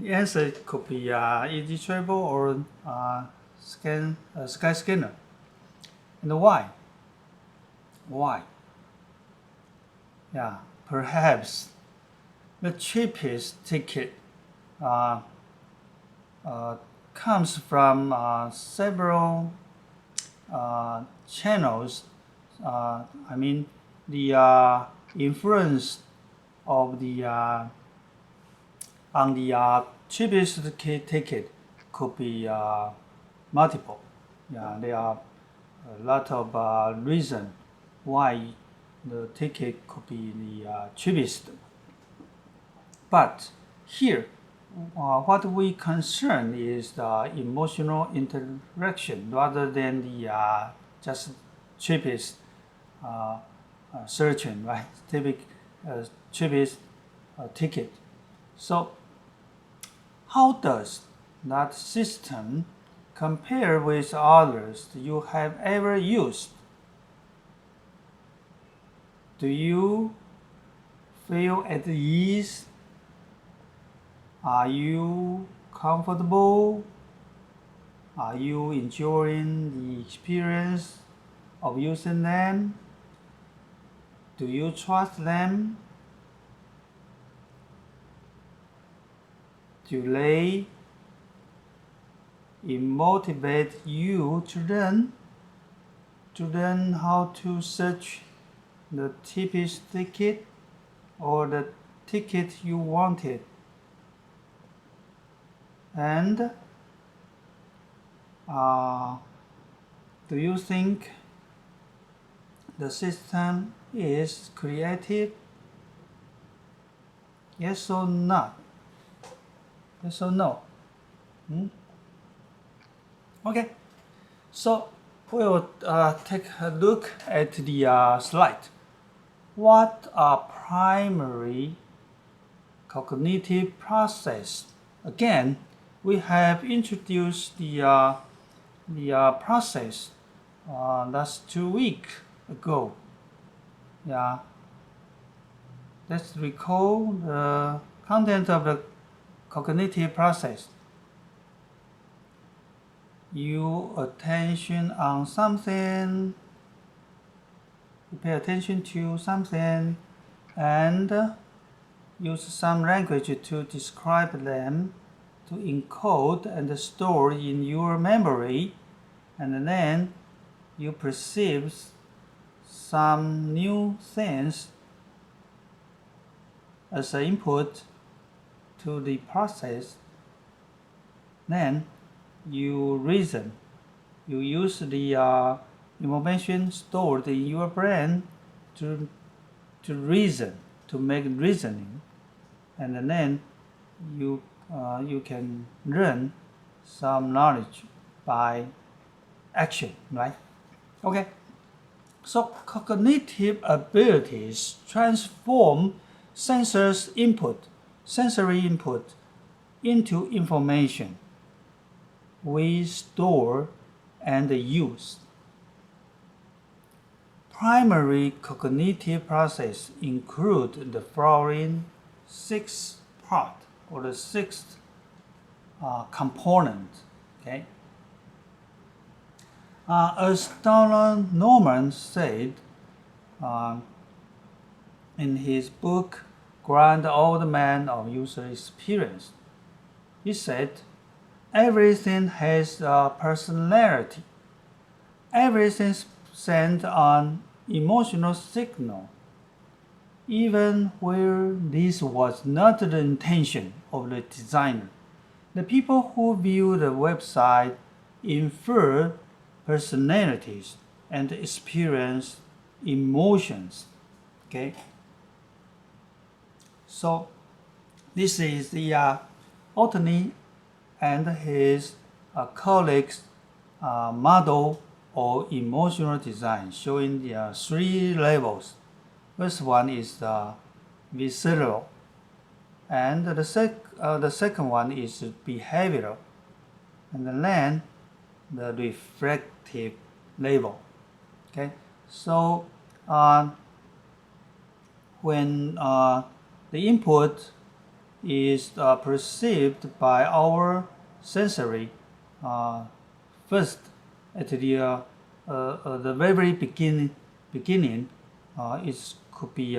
the answer could be Easy Travel or Sky Scanner. And why? Why? Yeah, perhaps the cheapest ticket comes from several channels. I mean, the influence of the on the cheapest ticket could be multiple. Yeah, there are a lot of reasons why the ticket could be the cheapest. But here, what we concern is the emotional interaction rather than the just cheapest searching, right? Cheapest ticket. So, how does that system compare with others you have ever used? Do you feel at ease? Are you comfortable? Are you enjoying the experience of using them? Do you trust them? Do they motivate you to learn how to search the cheapest ticket or the ticket you wanted? And do you think the system is creative? Yes or not? Yes or no? Okay, so we'll take a look at the slide. What are primary cognitive process? Again, we have introduced the process that's 2 weeks ago. Yeah, let's recall the content of the cognitive process. You attention on something, you pay attention to something, and use some language to describe them, to encode and store in your memory, and then you perceive some new things as an input to the process. Then you reason. You use the information stored in your brain to reason, to make reasoning, and then you can learn some knowledge by action, right? Okay. So cognitive abilities transform sensory input into information we store and use. Primary cognitive process include the following 6 parts or the 6th component. Okay. As Donald Norman said in his book Grand Old Man of User Experience, he said, everything has a personality. Everything sends an emotional signal, even where this was not the intention of the designer. The people who view the website infer personalities and experience emotions. Okay, so this is the Otney and his colleagues' model of emotional design, showing the three levels. First one is the visceral, and the second one is behavioral, and then the reflective level. Okay, so when the input is perceived by our sensory first at the very beginning it could be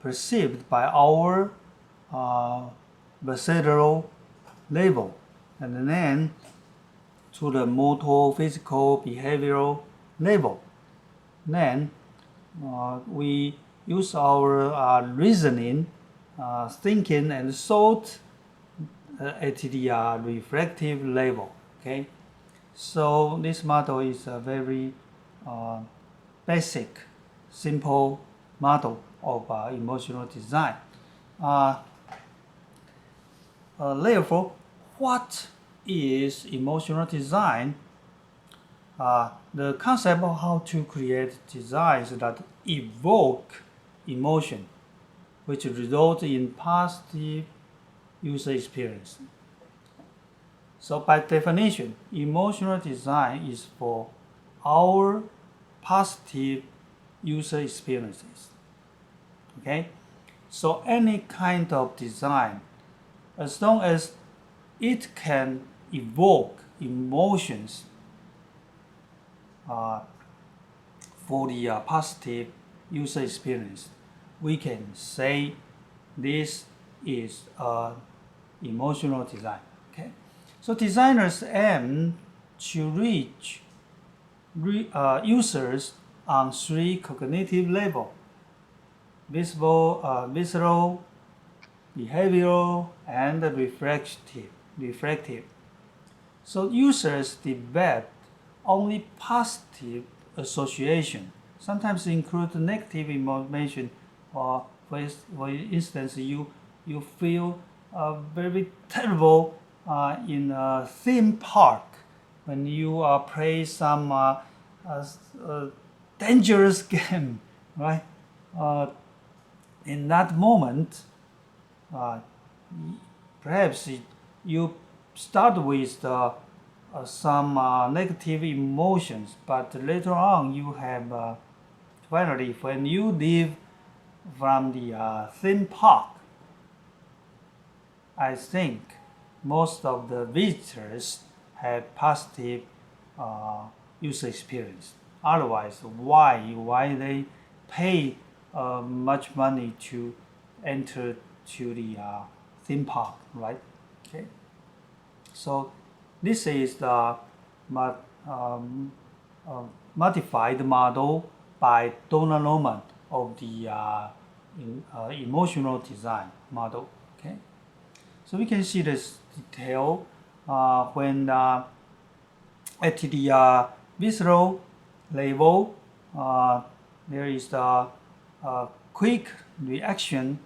perceived by our visceral level, and then to the motor, physical, behavioral level. Then we use our reasoning, thinking, and thought at the reflective level. Okay, so this model is a very basic, simple model of emotional design. Therefore, what is emotional design? The concept of how to create designs that evoke emotion, which result in positive user experience. So by definition, emotional design is for our positive user experiences. Okay, so any kind of design, as long as it can evoke emotions for the positive user experience, we can say this is emotional design. Okay, so designers aim to reach users on three cognitive levels: visceral, behavioral, and reflective. So users develop only positive association, sometimes include negative information. Or for instance, you feel very terrible in a theme park when you play some dangerous game, right? In that moment, perhaps you start with some negative emotions, but later on you have finally, when you leave from the theme park, I think most of the visitors have positive user experience. Otherwise, why they pay much money to enter to the theme park, right? Okay. So this is the modified model by Donna Norman of the emotional design model. Okay. So we can see this detail when at the visceral level, there is the quick reaction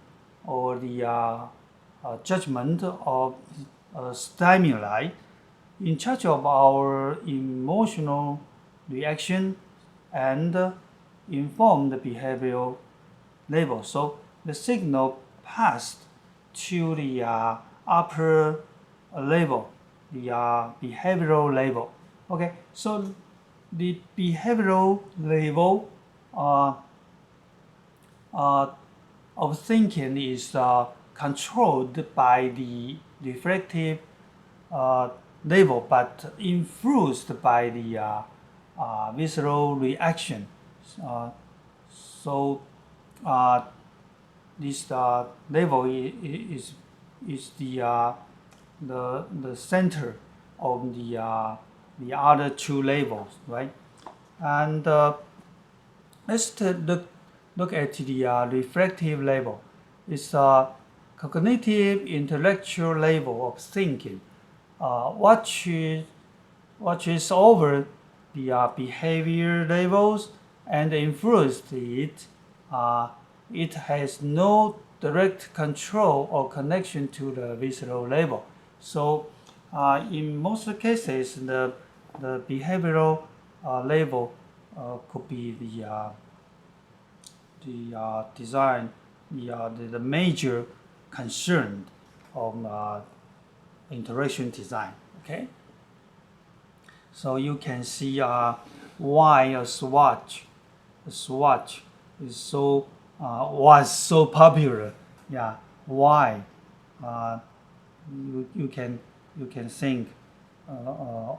or the judgment of stimuli in charge of our emotional reaction and inform the behavioral level. So the signal passed to the upper level, the behavioral level. Okay, so the behavioral level of thinking is controlled by the reflective level, but influenced by the visceral reaction. So this level is the the center of the other two levels, right? And let's look at the reflective level. It's a cognitive intellectual level of thinking. Watches over the behavior levels and influence it. It has no direct control or connection to the visceral level. So in most cases, the behavioral level could be the design, the major concern of interaction design. Okay. So you can see why a swatch is so was so popular. Yeah, why? You can think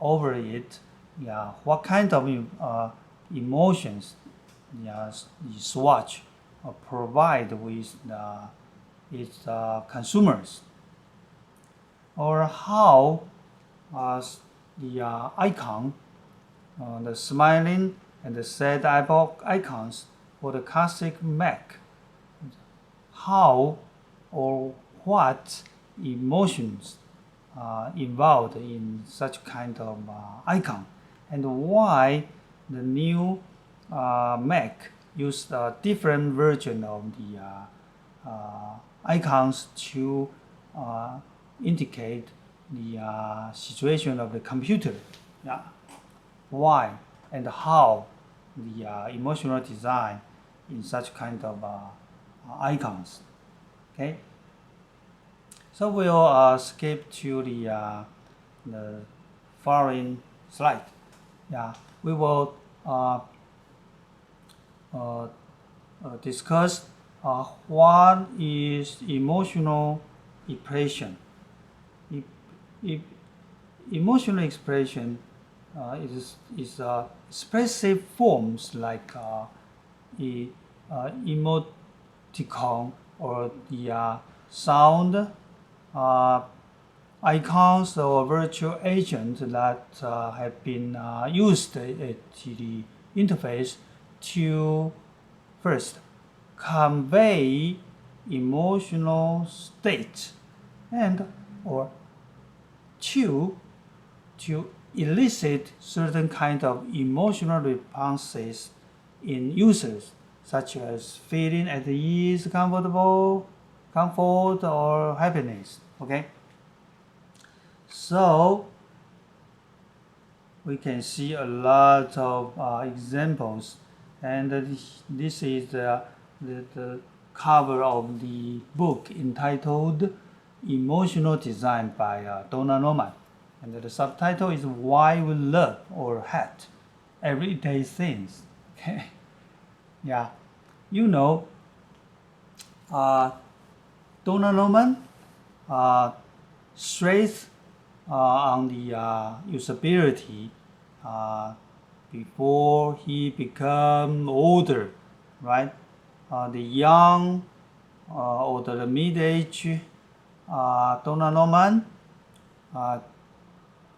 over it. Yeah, what kind of emotions the swatch provide with its consumers, or how the icon, the smiling and the sad eyeball icons for the classic Mac, how or what emotions involved in such kind of icon, and why the new Mac used a different version of the icons to indicate the situation of the computer. Yeah. Why and how the emotional design in such kind of icons. Okay. So we'll skip to the following slide. Yeah, we will discuss what is emotional expression. Emotional expression is expressive forms like emoticon or the sound icons or virtual agents that have been used at the interface to first convey emotional state and or two, to elicit certain kind of emotional responses in users, such as feeling at ease, comfort, or happiness. Okay. So we can see a lot of examples, and this is the cover of the book entitled Emotional Design by Donna Norman, and the subtitle is Why We Love or Hate Everyday Things. Okay. Yeah, you know, Donna Norman stressed on the usability before he become older, right? The young or the mid-age Donna Norman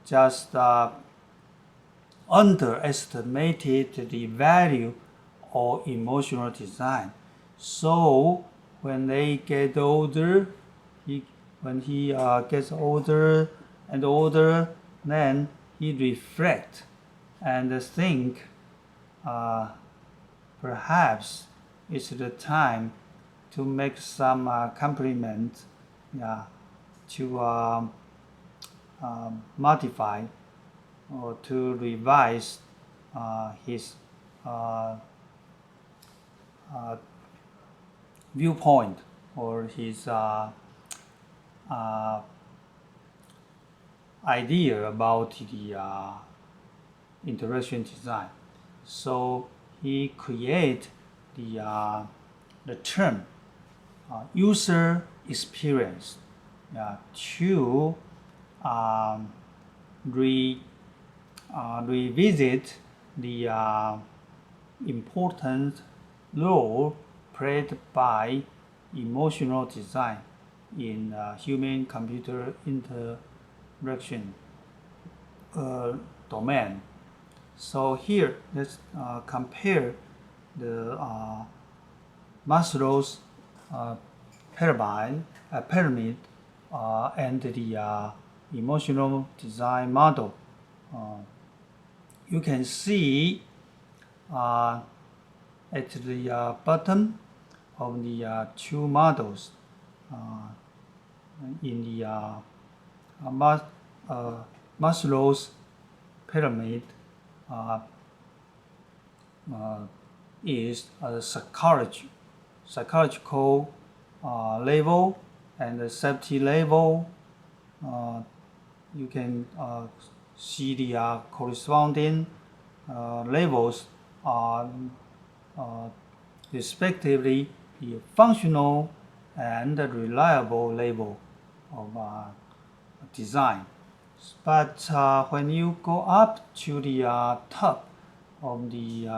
just underestimated the value of emotional design. So when they get older, when he gets older and older, then he reflect and think perhaps it's the time to make some compliment, yeah, to modify or to revise his viewpoint or his idea about the interaction design. So he create the term user experience to revisit the important role played by emotional design in human-computer interaction domain. So here, let's compare the Maslow's pyramid and the emotional design model. You can see at the bottom of the two models in the Maslow's pyramid is a psychological level and the safety level. You can see the corresponding levels are respectively the functional and reliable level of design. But when you go up to the top of the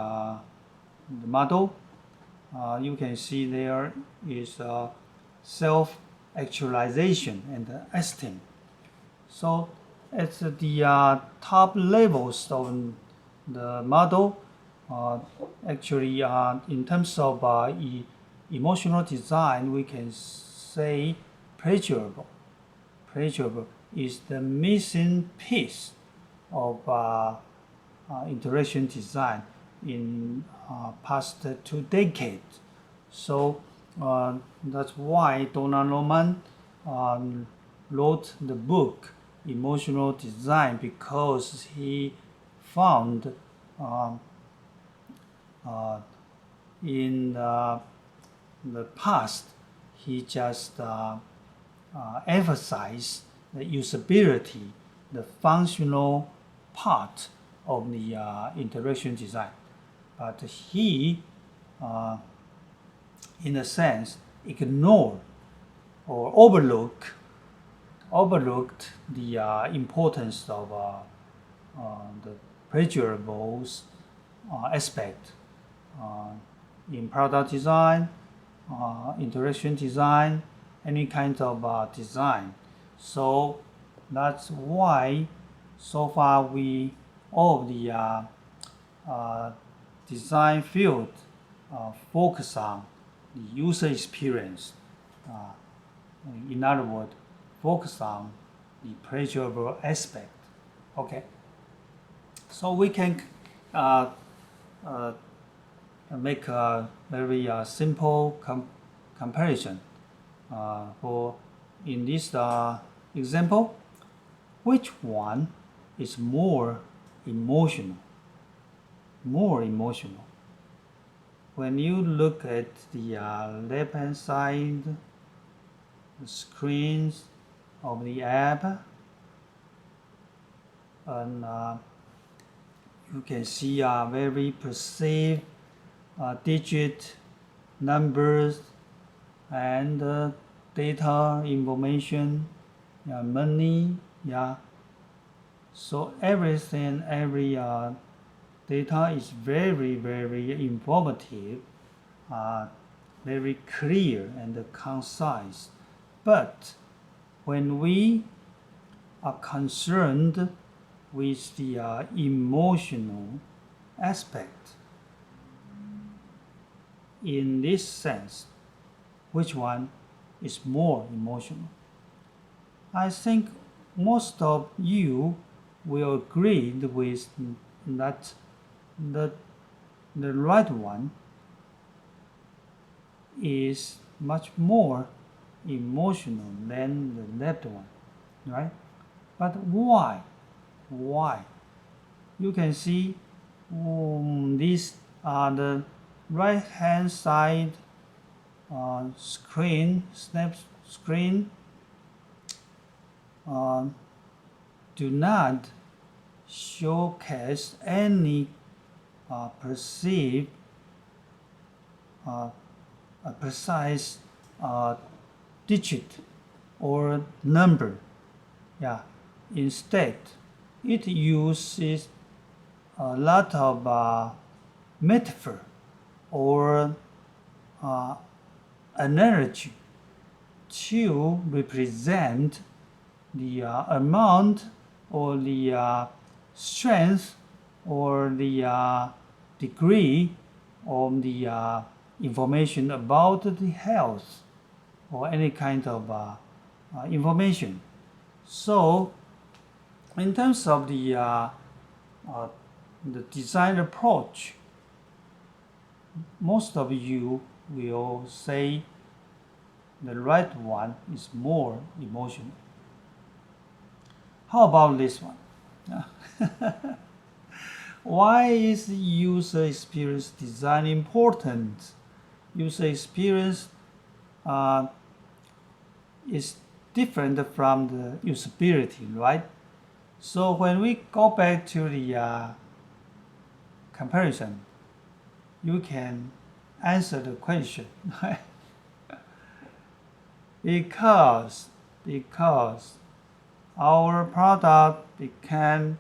model, you can see there is self-actualization and esteem. So at the top levels of the model, actually in terms of emotional design, we can say pleasurable. Pleasurable is the missing piece of interaction design in past 2 decades. So that's why Donald Norman wrote the book Emotional Design, because he found in the past he just emphasized the usability, the functional part of the interaction design. But he, in a sense, ignored or overlooked the importance of the pleasurable aspect in product design, interaction design, any kind of design. So that's why so far all of the design field focus on the user experience. In other words, focus on the pleasurable aspect. Okay. So we can make a very simple comparison. For in this example, which one is more emotional? More emotional. When you look at the left-hand side, the screens of the app, and you can see very perceived digit, numbers, and data information, money, So every data is very, very informative, very clear and concise. But when we are concerned with the emotional aspect, in this sense, which one is more emotional? I think most of you will agree with that the right one is much more emotional than the left one, right? But why? Why? You can see these are the right-hand side snap screen do not showcase any precise digit or number. Instead, it uses a lot of metaphor or analogy to represent the amount or the strength or the degree of the information about the health or any kind of information. So, in terms of the design approach, most of you will say the right one is more emotional. How about this one? Why is user experience design important? User experience is different from the usability, right? So when we go back to the comparison, you can answer the question, right? because our product became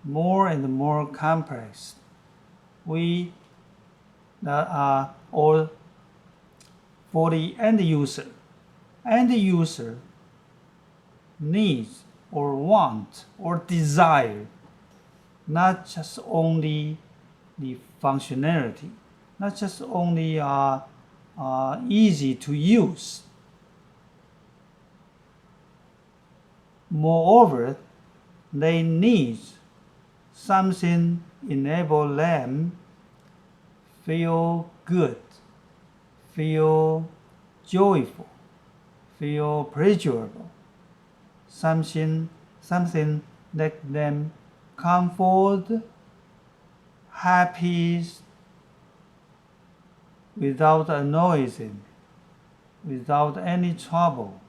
more and more complex. We or for the end user needs or want or desire not just only the functionality, not just only easy to use. Moreover, they need something enable them feel good, feel joyful, feel pleasurable, something let them comfort, happy, without annoying, without any trouble.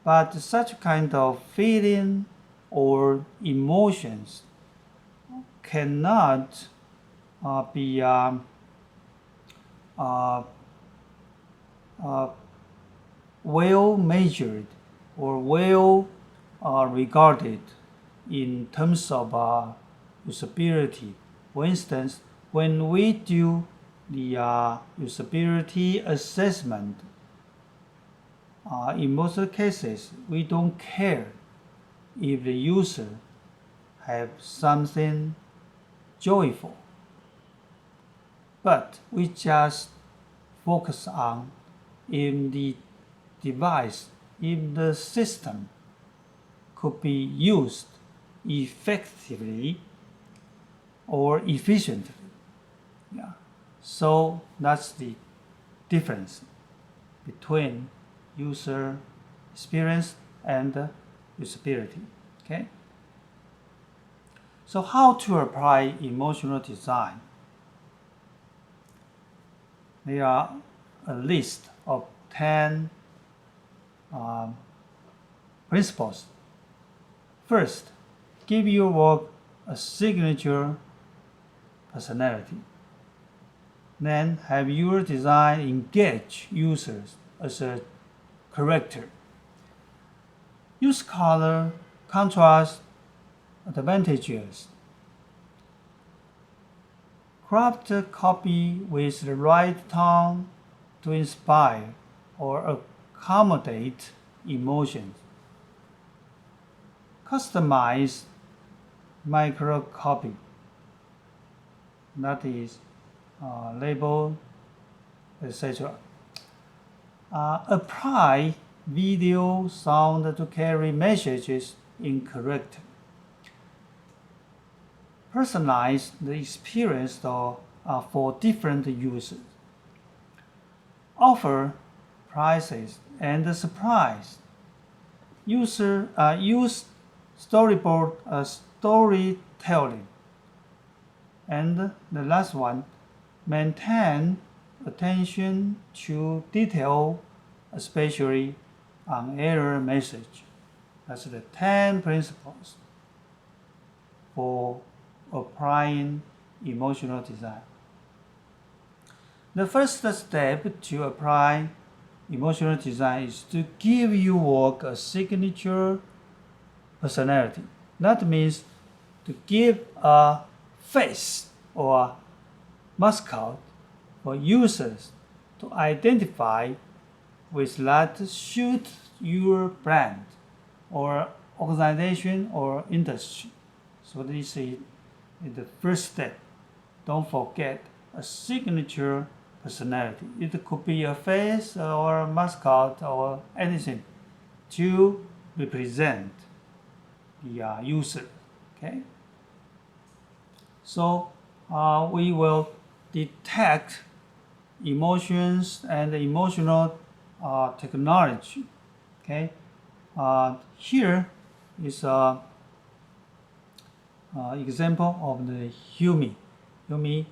But such kind of feeling or emotions cannot be well measured or well regarded in terms of usability. For instance, when we do the usability assessment, in most cases, we don't care if the user have something joyful, but we just focus on if the device, if the system could be used effectively or efficiently. Yeah. So that's the difference between user experience and usability. Okay. So how to apply emotional design? There are a list of 10 principles. First, give your work a signature personality. Then have your design engage users as a character. Use color, contrast, advantages. Craft a copy with the right tone to inspire or accommodate emotions. Customize microcopy, that is label, etc. Apply video, sound to carry messages in character. Personalize the experience for different users. Offer prizes and surprise. Use storyboard storytelling. And the last one, maintain attention to detail, especially on error message. That's the 10 principles for applying emotional design. The first step to apply emotional design is to give your work a signature personality. That means to give a face or mascot for users to identify with that suit your brand or organization or industry. So this is the first step. Don't forget a signature personality. It could be a face or a mascot or anything to represent the user. Okay. So we will detect emotions and emotional technology. Okay. Here is a example of the Humi. Humi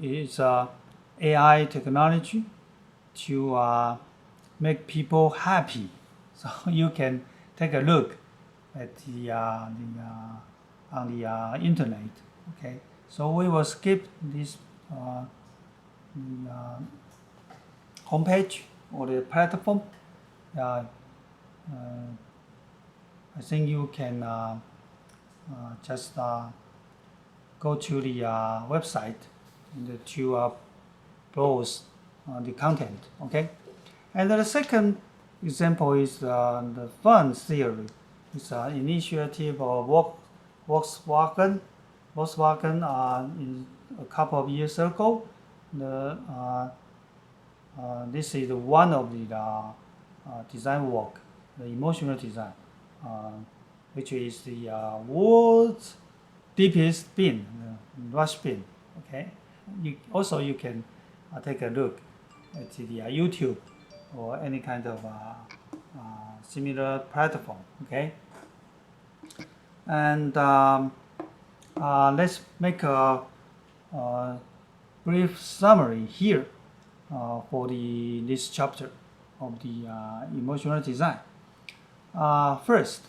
is AI technology to make people happy. So you can take a look at on the internet. Okay. So we will skip this homepage or the platform. I think you can just go to the website and to browse the content. Okay, and the second example is the fun theory. It's an initiative of Volkswagen. Volkswagen in a couple of years ago. This is one of the design work, the emotional design, which is the world's deepest bin, rush bin. Okay, you can take a look at the YouTube or any kind of similar platform. Okay, and let's make a brief summary here for this chapter of the emotional design. First,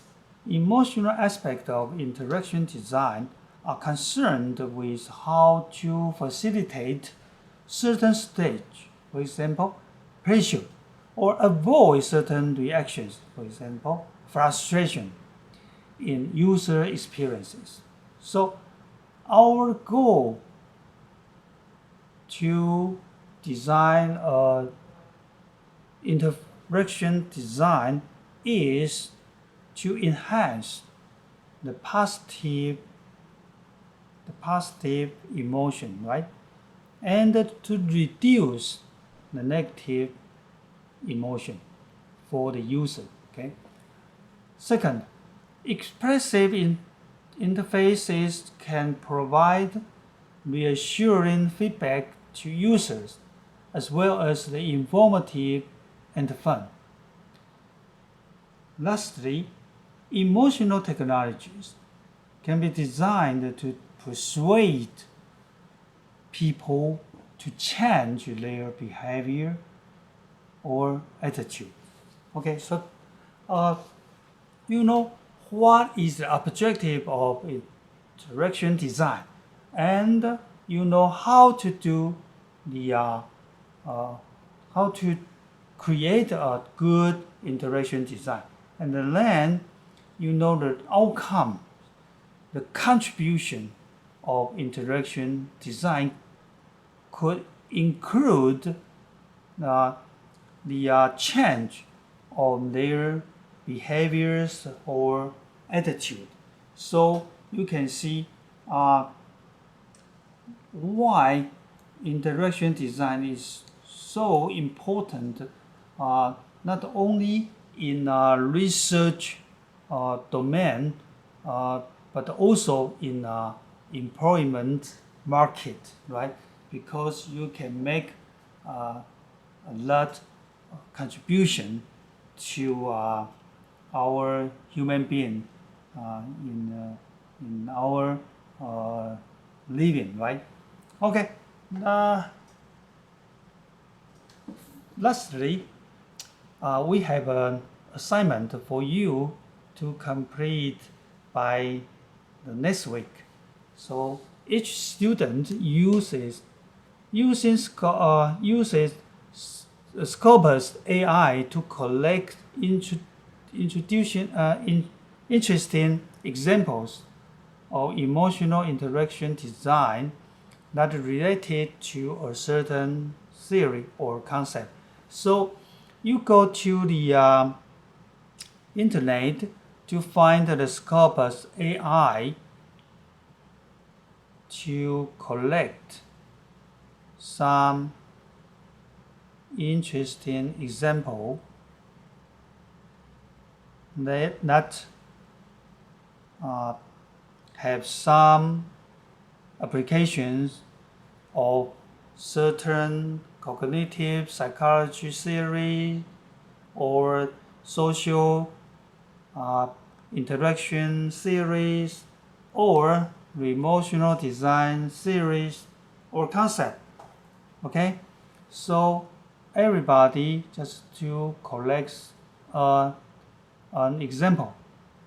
emotional aspect of interaction design are concerned with how to facilitate certain stage, for example, pressure, or avoid certain reactions, for example, frustration in user experiences. So our goal to design a interaction design is to enhance the positive emotion, right? And to reduce the negative emotion for the user. Okay. Second, expressive interfaces can provide reassuring feedback to users, as well as the informative and fun. Lastly, emotional technologies can be designed to persuade people to change their behavior or attitude. Okay, so you know what is the objective of interaction design, and you know how to do the how to create a good interaction design, and then you know the outcome, the contribution of interaction design could include the change of their behaviors or attitude. So you can see why interaction design is so important, not only in research domain, but also in employment market, right? Because you can make a lot of contribution to our human being in our living, right? Okay. Lastly, we have an assignment for you to complete by the next week. So each student uses Scopus AI to collect interesting examples of emotional interaction design that are related to a certain theory or concept. So you go to the internet to find the Scopus AI to collect some interesting example that have some applications of certain cognitive psychology theory or social interaction theories or emotional design theories or concept. Okay, so everybody just to collect an example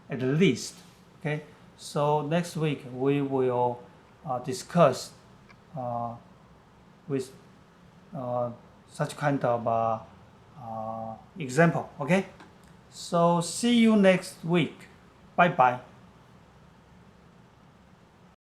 at least. Okay, so next week we will discuss with such kind of example. Okay, so see you next week. Bye bye.